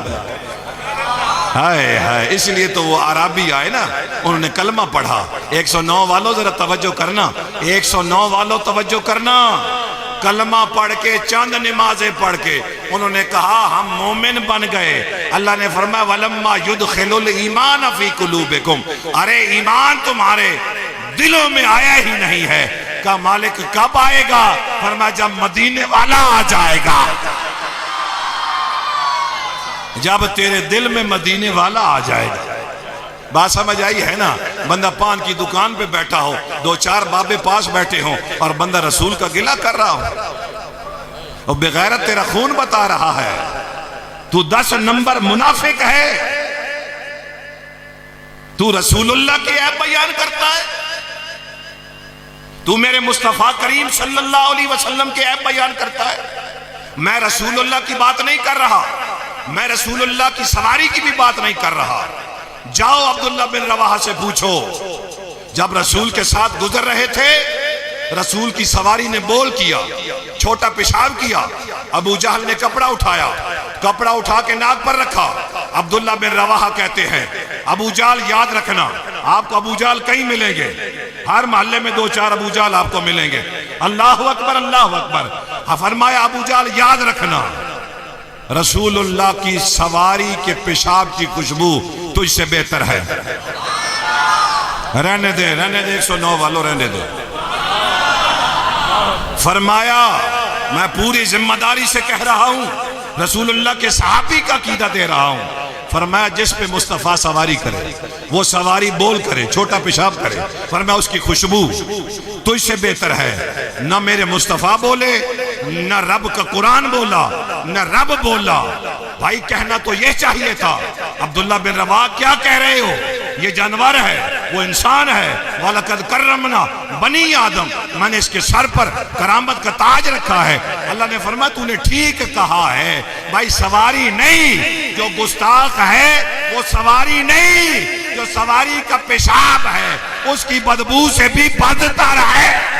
ہائے ہائے، اس لیے تو وہ عرابی آئے نا، انہوں نے کلمہ پڑھا۔ 109 والوں ذرا توجہ کرنا، 109 والوں توجہ کرنا، کلمہ پڑھ کے چند نمازیں پڑھ کے انہوں نے کہا ہم مومن بن گئے۔ اللہ نے فرمایا وَلَمَّا يُدْخِلُ الْإِيمَانَ فِي قُلُوبِكُمْ، ارے ایمان تمہارے دلوں میں آیا ہی نہیں ہے۔ کہا مالک کب آئے گا؟ فرمایا جب مدینے والا آ جائے گا، جب تیرے دل میں مدینے والا آ جائے گا۔ بات سمجھ آئی ہے نا؟ بندہ پان کی دکان پہ بیٹھا ہو، دو چار بابے پاس بیٹھے ہوں اور بندہ رسول کا گلہ کر رہا ہو اور بغیرت تیرا خون بتا رہا ہے، تو 10 نمبر منافق ہے، تو رسول اللہ کی عیب بیان کرتا ہے، تو میرے مصطفیٰ کریم صلی اللہ علیہ وسلم کے عیب بیان کرتا ہے۔ میں رسول اللہ کی بات نہیں کر رہا، میں رسول اللہ کی سواری کی بھی بات نہیں کر رہا۔ جاؤ عبداللہ بن رواحہ سے پوچھو، جب رسول کے ساتھ گزر رہے تھے رسول کی سواری نے بول کیا، چھوٹا پیشاب کیا، ابو جہل نے کپڑا اٹھایا، کپڑا اٹھا کے ناک پر رکھا۔ عبداللہ بن رواحہ کہتے ہیں ابو جہل یاد رکھنا، آپ کو ابو جہل کہیں ملیں گے، ہر محلے میں 2-4 ابو جہل آپ کو ملیں گے۔ اللہ اکبر اللہ اکبر۔ فرمایا ابو جہل یاد رکھنا، رسول اللہ کی سواری کے پیشاب کی خوشبو تجھ سے بہتر ہے۔ رہنے دے 109 والوں رہنے دے۔ فرمایا میں پوری ذمہ داری سے کہہ رہا ہوں، رسول اللہ کے صحابی کا عقیدہ دے رہا ہوں۔ فرمایا جس پہ مصطفیٰ سواری کرے وہ سواری بول کرے، چھوٹا پیشاب کرے، فرمایا اس کی خوشبو تجھ سے بہتر ہے۔ نہ میرے مصطفیٰ بولے، نہ رب کا قرآن بولا، نہ رب بولا۔ بھائی کہنا تو یہ چاہیے تھا، عبداللہ بن رواحہ کیا کہہ رہے ہو؟ یہ جانور ہے، وہ انسان ہے۔ وَلَقَدْ كَرَّمْنَا بنی آدم، میں نے اس کے سر پر کرامت کا تاج رکھا ہے۔ اللہ نے فرمایا تو نے ٹھیک کہا ہے، بھائی سواری نہیں، جو گستاخ ہے وہ سواری نہیں، جو سواری کا پیشاب ہے اس کی بدبو سے بھی بدتر ہے۔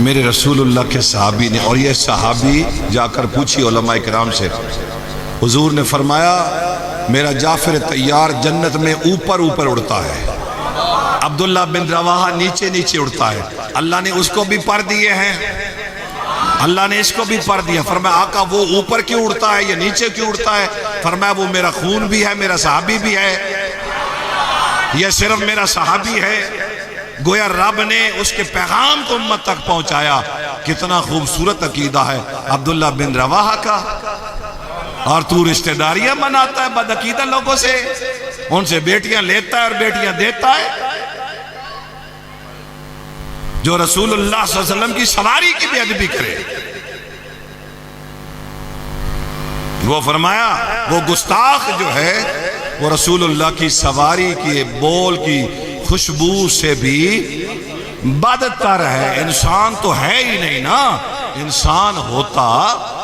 میرے رسول اللہ کے صحابی نے، اور یہ صحابی جا کر پوچھی علماء کرام سے، حضور نے فرمایا میرا جعفر طیار جنت میں اوپر اوپر اڑتا ہے، عبداللہ بن رواحہ نیچے نیچے اڑتا ہے۔ اللہ نے اس کو بھی پر دیے ہیں، اللہ نے اس کو بھی پر دیا۔ فرمایا آقا وہ اوپر کیوں اڑتا ہے، یہ نیچے کیوں اڑتا ہے؟ فرمایا وہ میرا خون بھی ہے، میرا صحابی بھی ہے، یہ صرف میرا صحابی ہے۔ گویا رب نے اس کے پیغام کو امت تک پہنچایا۔ کتنا خوبصورت عقیدہ ہے عبداللہ بن رواحہ کا، اور تو رشتہ داریاں مناتا ہے بد عقیدہ لوگوں سے، ان سے بیٹیاں لیتا ہے اور بیٹیاں دیتا ہے۔ جو رسول اللہ صلی اللہ علیہ وسلم کی سواری کی بے ادبی کرے، وہ فرمایا وہ گستاخ جو ہے وہ رسول اللہ کی سواری کی بول کی خوشبو سے بھی بدتر ہے۔ انسان تو ہے ہی نہیں نا، انسان ہوتا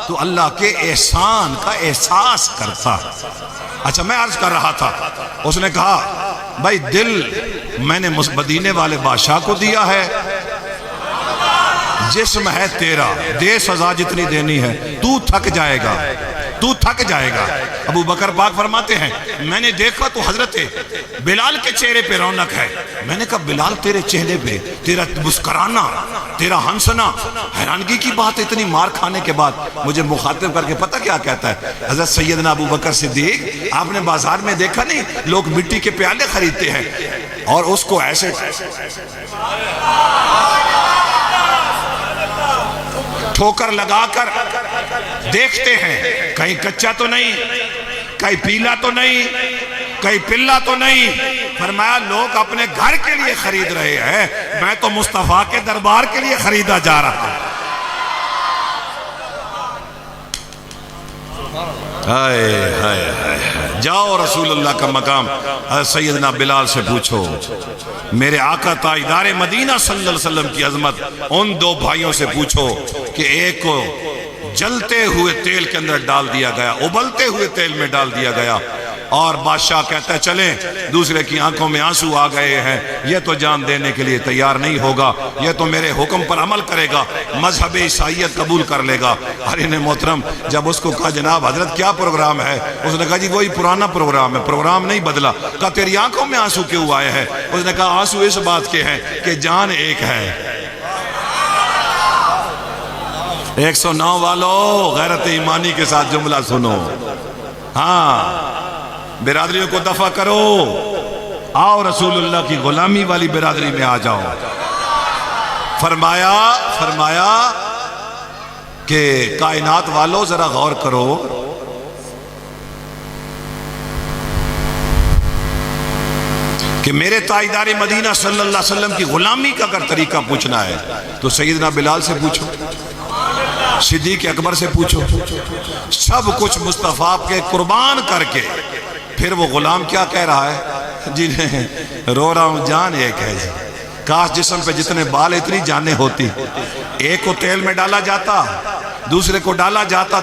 تو اللہ کے احسان کا احساس کرتا۔ اچھا میں عرض کر رہا تھا، اس نے کہا بھائی دل میں نے مدینے والے بادشاہ کو دیا ہے، جسم ہے تیرا، دے سزا جتنی دینی ہے، تو تھک جائے گا، تو تھک جائے گا۔ ابو بکر پاک فرماتے ہیں میں نے دیکھا تو حضرت بلال کے چہرے پہ رونق ہے۔ میں نے کہا بلال تیرے چہرے پہ تیرا مسکرانا، تیرا ہنسنا، حیرانگی کی بات، اتنی مار کھانے کے بعد مجھے مخاطب کر کے پتہ کیا کہتا ہے؟ حضرت سیدنا ابو بکر صدیق، آپ نے بازار میں دیکھا نہیں لوگ مٹی کے پیالے خریدتے ہیں اور اس کو ایسے ٹھوکر لگا کر دیکھتے ہیں کہیں کچا تو نہیں، کہیں پیلا تو نہیں، کہیں پلا تو نہیں. فرمایا لوگ اپنے گھر کے لیے خرید رہے ہیں، میں تو مصطفیٰ کے دربار کے لیے خریدا جا رہا ہوں. جاؤ رسول اللہ کا مقام سیدنا بلال سے پوچھو، میرے آقا تاجدار مدینہ صلی اللہ علیہ وسلم کی عظمت. ان دو بھائیوں سے پوچھو کہ ایک کو جلتے ہوئے تیل کے اندر ڈال دیا گیا، ابلتے ہوئے تیل میں ڈال دیا گیا، اور بادشاہ کہتا ہے چلیں، دوسرے کی آنکھوں میں آنسو آ گئے ہیں، یہ تو جان دینے کے لیے تیار نہیں ہوگا، یہ تو میرے حکم پر عمل کرے گا، مذہب عیسائیت قبول کر لے گا. ارے نے محترم، جب اس کو کہا جناب حضرت کیا پروگرام ہے، اس نے کہا جی وہی پرانا پروگرام ہے، پروگرام نہیں بدلا. کہا تیری آنکھوں میں آنسو کیوں آئے ہیں؟ اس نے کہا آنسو اس بات کے ہیں کہ جان ایک ہے. 109 والو غیرت ایمانی کے ساتھ جملہ سنو. ہاں برادریوں کو دفع کرو، آؤ رسول اللہ کی غلامی والی برادری میں آ جاؤ. فرمایا کہ کائنات والو ذرا غور کرو، کہ میرے تاجدار مدینہ صلی اللہ علیہ وسلم کی غلامی کا اگر طریقہ پوچھنا ہے تو سیدنا بلال سے پوچھو، صدیق اکبر سے پوچھو. سب کچھ مصطفیٰ کے قربان کر کے پھر وہ غلام کیا کہہ رہا ہے؟ جی رو رہا ہوں جان ایک ہے. جی کاش جسم پہ جتنے بال اتنی جانیں ہوتی، ایک کو تیل میں ڈالا جاتا، دوسرے کو ڈالا جاتا،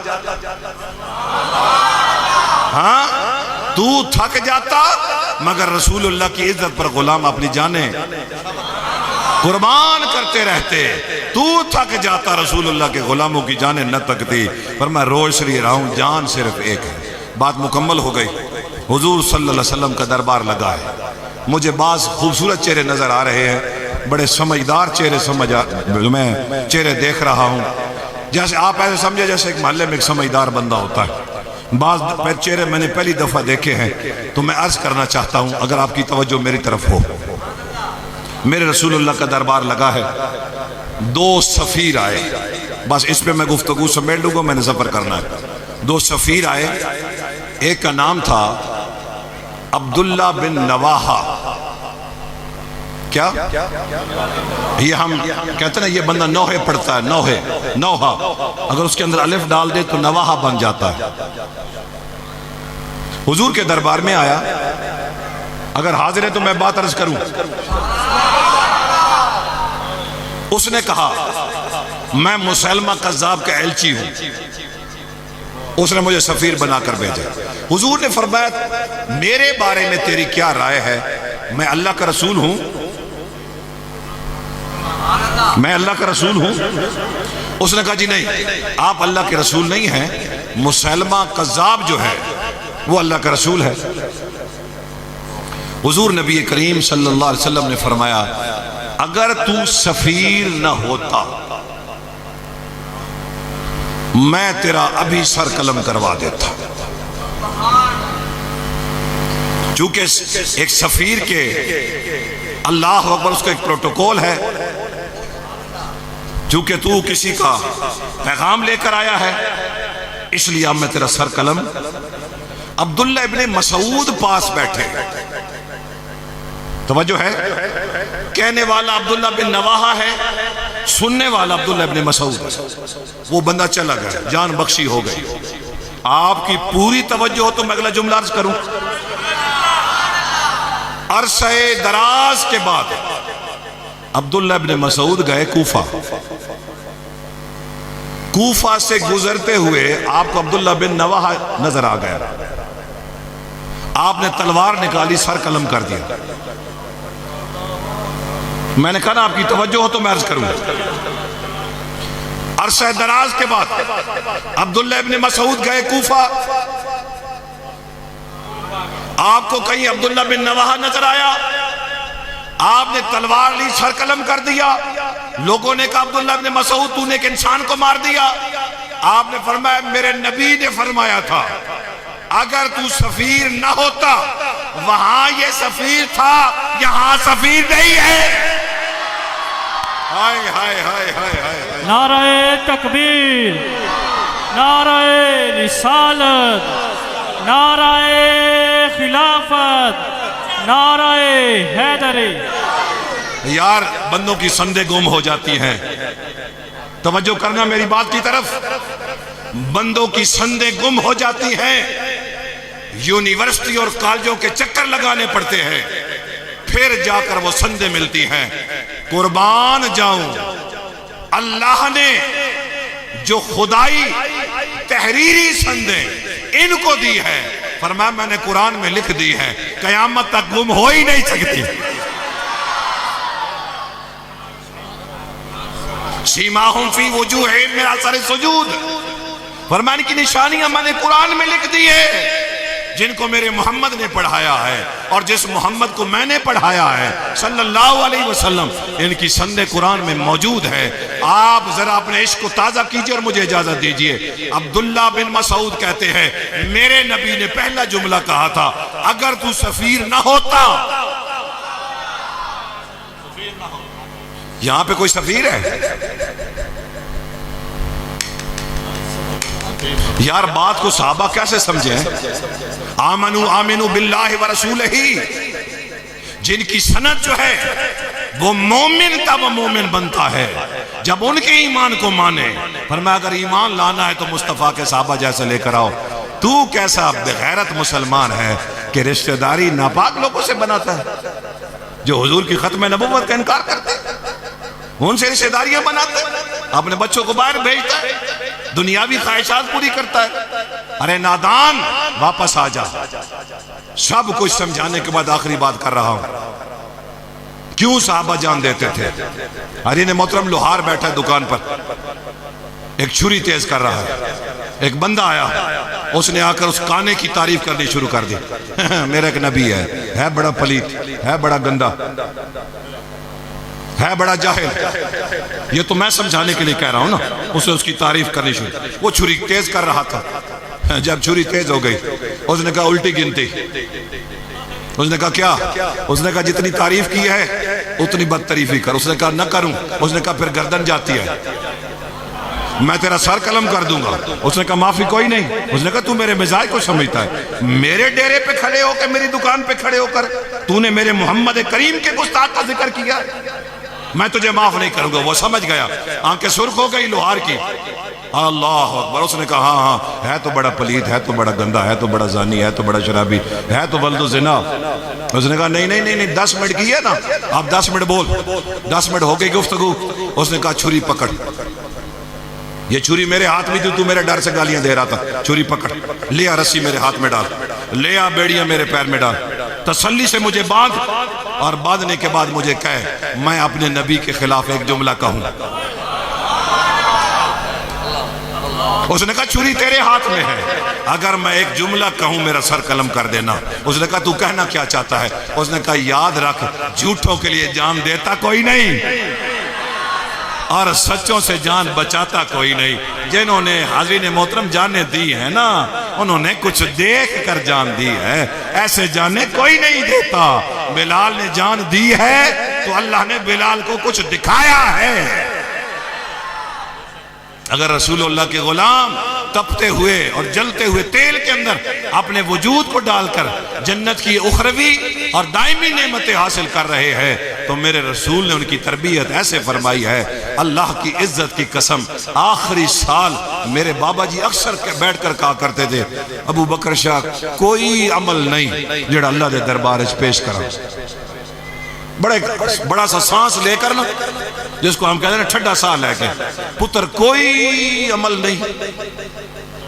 ہاں تو تھک جاتا، مگر رسول اللہ کی عزت پر غلام اپنی جانیں قربان کرتے رہتے. تو تھک جاتا، رسول اللہ کے غلاموں کی جانیں نہ تکتی. پر میں رو اس لیے رہا ہوں جان صرف ایک ہے. بات مکمل ہو گئی. حضور صلی اللہ علیہ وسلم کا دربار لگا ہے. مجھے بعض خوبصورت چہرے نظر آ رہے ہیں، بڑے سمجھدار چہرے میں چہرے دیکھ رہا ہوں. جیسے آپ ایسے سمجھے جیسے ایک محلے میں ایک سمجھدار بندہ ہوتا ہے. بعض چہرے میں نے پہلی دفعہ دیکھے ہیں، تو میں عرض کرنا چاہتا ہوں اگر آپ کی توجہ میری طرف ہو. میرے رسول اللہ کا دربار لگا ہے. 2 سفیر آئے، بس اس پہ میں گفتگو سمیٹ لوں گا، میں نے سفر کرنا ہے. 2 سفیر آئے، ایک کا نام تھا عبداللہ بن نواحہ. کیا یہ ہم کہتے ہیں نا یہ بندہ نوحے پڑھتا ہے، نوحہ اگر اس کے اندر الف ڈال دے تو نواحہ بن جاتا ہے. حضور کے دربار میں آیا. اگر حاضر ہے تو میں بات عرض کروں. اس نے کہا میں مسلمہ قذاب کا ایلچی ہوں، اس نے مجھے سفیر بنا کر بھیجا. حضور نے فرمایا میرے بارے میں تیری کیا رائے ہے؟ میں اللہ کا رسول ہوں، میں اللہ کا رسول ہوں. اس نے کہا جی نہیں، آپ اللہ کے رسول نہیں ہیں، مسلمہ قذاب جو ہے وہ اللہ کا رسول ہے. حضور نبی کریم صلی اللہ علیہ وسلم نے فرمایا اگر تو سفیر نہ ہوتا میں تیرا ابھی سر قلم کروا دیتا. چونکہ ایک سفیر کے اللہ اکبر اس کا ایک پروٹوکول ہے، چونکہ تو کسی کا پیغام لے کر آیا ہے اس لیے اب میں تیرا سر قلم. عبداللہ ابن مسعود پاس بیٹھے، توجہ ہے، کہنے والا عبداللہ بن نواحہ ہے، سننے والا عبداللہ ابن مسعود. وہ بندہ چلا گیا، جان بخشی ہو گئی. آپ کی پوری توجہ ہو تو میں اگلا جملہ عرض کروں. عرصہ دراز کے بعد عبداللہ ابن مسعود گئے کوفہ. کوفہ سے گزرتے ہوئے آپ کو عبداللہ بن نواحہ نظر آ گیا. آپ نے تلوار نکالی، سر قلم کر دیا. میں نے کہا نا آپ کی توجہ ہو تو میں عرض کروں. عرصہ دراز کے بعد عبداللہ ابن مسعود گئے کوفہ. آپ کو کہیں عبداللہ بن نواحہ نظر آیا، آپ نے تلوار لی، سر قلم کر دیا. لوگوں نے کہا عبداللہ ابن مسعود تو نے ایک انسان کو مار دیا. آپ نے فرمایا میرے نبی نے فرمایا تھا اگر تو سفیر نہ ہوتا وہاں یہ سفیر تھا، یہاں سفیر نہیں ہے. ہائے ہائے ہائے ہائے ہائے. نعرہ تکبیر، نعرہ رسالت، نعرہ خلافت، نعرہ حیدری۔ یار بندوں کی سندیں گم ہو جاتی ہیں، توجہ کرنا میری بات کی طرف، بندوں کی سندیں گم ہو جاتی ہیں، یونیورسٹی اور کالجوں کے چکر لگانے پڑتے ہیں، پھر جا کر وہ سندیں ملتی ہیں۔ قربان جاؤں، اللہ نے جو خدائی تحریری سندیں ان کو دی ہے، فرمایا میں نے قرآن میں لکھ دی ہے، قیامت تک گم ہو ہی نہیں سکتی۔ سیماہم فی وجوہہم من اثر السجود، فرمانے کی نشانیاں میں نے قرآن میں لکھ دی ہے، جن کو میرے محمد نے پڑھایا ہے، اور جس محمد کو میں نے پڑھایا ہے صلی اللہ علیہ وسلم، ان کی سند قرآن میں موجود ہے۔ آپ ذرا اپنے عشق کو تازہ کیجئے اور مجھے اجازت دیجئے۔ عبداللہ بن مسعود کہتے ہیں میرے نبی نے پہلا جملہ کہا تھا، اگر تو سفیر نہ ہوتا۔ یہاں پہ کوئی سفیر ہے؟ یار بات کو صحابہ کیسے سمجھے ہیں؟ آمنو باللہ ورسولہ، جن کی سند جو ہے وہ مومن تب مومن بنتا ہے جب ان کے ایمان کو مانے۔ فرمایا اگر ایمان لانا ہے تو مصطفیٰ کے صحابہ جیسے لے کر آؤ۔ تو کیسا بغیرت مسلمان ہے کہ رشتہ داری ناپاک لوگوں سے بناتا ہے، جو حضور کی ختم نبوت کا انکار کرتے ہیں، ان سے رشتہ داریاں بناتے ہیں، اپنے بچوں کو باہر بھیجتا ہے، دنیاوی خواہشات پوری کرتا ہے۔ ارے نادان، واپس آ جا۔ سب کچھ سمجھانے کے بعد آخری بات کر رہا ہوں، کیوں صحابہ جان دیتے تھے؟ ارے نے محترم لوہار بیٹھا ہے دکان پر، ایک چھری تیز کر رہا ہے، ایک بندہ آیا، اس نے آ کر اس کانے کی تعریف کرنی شروع کر دی۔ میرا ایک نبی ہے بڑا پلیت، ہے بڑا گندا، ہے بڑا جاہل۔ یہ تو میں سمجھانے کے لیے کہہ رہا ہوں نا۔ اس نے اس کی تعریف کرنی شروع، وہ چھری تیز کر رہا تھا، جب چھری تیز ہو گئی اس نے کہا الٹی گنتی۔ اس نے کہا کیا؟ اس نے کہا جتنی تعریف کی ہے اتنی بدتعریفی کر۔ اس نے کہا نہ کروں۔ اس نے کہا پھر گردن جاتی ہے، میں تیرا سر قلم کر دوں گا۔ اس نے کہا معافی کوئی نہیں۔ اس نے کہا تو میرے مزاج کو سمجھتا ہے، میرے ڈیرے پہ کھڑے ہو کے، میری دکان پہ کھڑے ہو کر تو نے میرے محمد کریم کے گستاخ کا ذکر کیا، میں تجھے معاف نہیں کروں گا۔ وہ سمجھ گیا، آنکھیں سرخ ہو گئی لوہار کی۔ اللہ اکبر۔ اس نے کہا ہاں ہے تو بڑا پلیت، ہے تو بڑا گندا، ہے تو بڑا زانی، ہے تو بڑا شرابی، ہے تو ولد الزنا۔ اس نے کہا نہیں 10 منٹ کی ہے نا، آپ 10 منٹ بول۔ 10 منٹ ہو گئی گفتگو۔ اس نے کہا چھری پکڑ، یہ چھری میرے ہاتھ میں تھی، تو میرے ڈر سے گالیاں دے رہا تھا، چھری پکڑ، لیا رسی میرے ہاتھ میں ڈال، لیا بیڑیاں میرے پیر میں ڈال، تسلی سے مجھے باندھ، اور باندھنے کے بعد مجھے کہے میں اپنے نبی کے خلاف ایک جملہ کہوں۔ اس نے کہا چھری تیرے ہاتھ میں ہے، اگر میں ایک جملہ کہوں میرا سر قلم کر دینا۔ اس نے کہا تو کہنا کیا چاہتا ہے؟ اس نے کہا یاد رکھ جھوٹوں کے لیے جان دیتا کوئی نہیں اور سچوں سے جان بچاتا کوئی نہیں۔ جنہوں نے حاضرین محترم جانیں دی ہے نا، انہوں نے کچھ دیکھ کر جان دی ہے، ایسے جانے کوئی نہیں دیتا۔ بلال نے جان دی ہے تو اللہ نے بلال کو کچھ دکھایا ہے۔ اگر رسول اللہ کے غلام تپتے ہوئے اور جلتے ہوئے تیل کے اندر اپنے وجود کو ڈال کر جنت کی اخروی اور دائمی نعمتیں حاصل کر رہے ہیں تو میرے رسول نے ان کی تربیت ایسے فرمائی ہے۔ اللہ کی عزت کی قسم، آخری سال میرے بابا جی اکثر بیٹھ کر کہا کرتے تھے ابو بکر شاہ کوئی عمل نہیں جڑا اللہ دے دربار وچ پیش کرا۔ بڑا سا سانس لے کر نا، جس کو ہم کہتے ہیں نا ٹھڈا سا لے کے، پتر کوئی عمل نہیں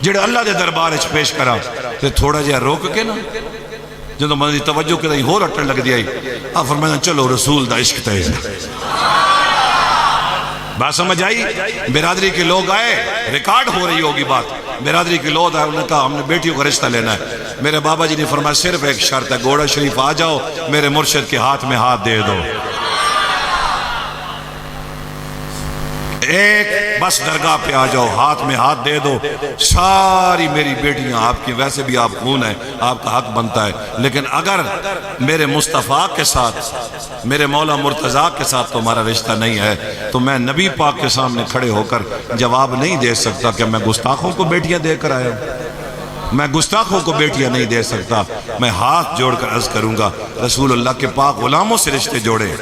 جڑا اللہ دے دربار وچ پیش کرا۔ تے تھوڑا جہا روک کے نا، جدوں میں توجہ کے ہور ہٹن لگ دی آئی، آپ فرمایا چلو رسول دا عشق تیز۔ بات سمجھ آئی؟ برادری کے لوگ آئے، ریکارڈ ہو رہی ہوگی بات، برادری کے لوگ آئے، انہوں نے کہا ہم نے بیٹیوں کا رشتہ لینا ہے۔ میرے بابا جی نے فرمایا صرف ایک شرط ہے، گوڑا شریف آ جاؤ، میرے مرشد کے ہاتھ میں ہاتھ دے دو۔ ایک بس درگاہ پہ آ جاؤ، ہاتھ میں ہاتھ دے دو، ساری میری بیٹیاں آپ کی، ویسے بھی آپ خون ہیں، آپ کا حق بنتا ہے، لیکن اگر میرے مصطفیٰ کے ساتھ، میرے مولا مرتضیٰ کے ساتھ تمہارا رشتہ نہیں ہے تو میں نبی پاک کے سامنے کھڑے ہو کر جواب نہیں دے سکتا کہ میں گستاخوں کو بیٹیاں دے کر آیا ہوں، میں گستاخوں کو بیٹیاں نہیں دے سکتا۔ میں ہاتھ جوڑ کر عرض کروں گا رسول اللہ کے پاک غلاموں سے رشتے جوڑے،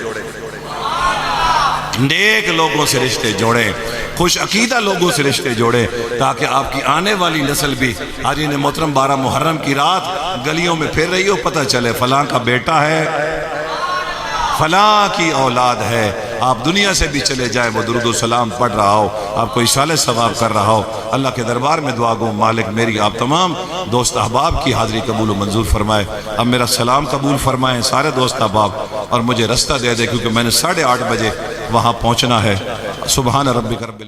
نیک لوگوں سے رشتے جوڑیں، خوش عقیدہ لوگوں سے رشتے جوڑیں، تاکہ آپ کی آنے والی نسل بھی حاجی نے محترم 12 محرم کی رات گلیوں میں پھر رہی ہو، پتہ چلے فلاں کا بیٹا ہے، فلاں کی اولاد ہے۔ آپ دنیا سے بھی چلے جائیں، وہ درود و سلام پڑھ رہا ہو، آپ کو اشارہ ثواب کر رہا ہو۔ اللہ کے دربار میں دعا گو مالک میری آپ تمام دوست احباب کی حاضری قبول و منظور فرمائے۔ اب میرا سلام قبول فرمائیں سارے دوست احباب، اور مجھے رستہ دے دے کیونکہ میں نے 8:30 بجے وہاں پہنچنا ہے۔ سبحان ربک رب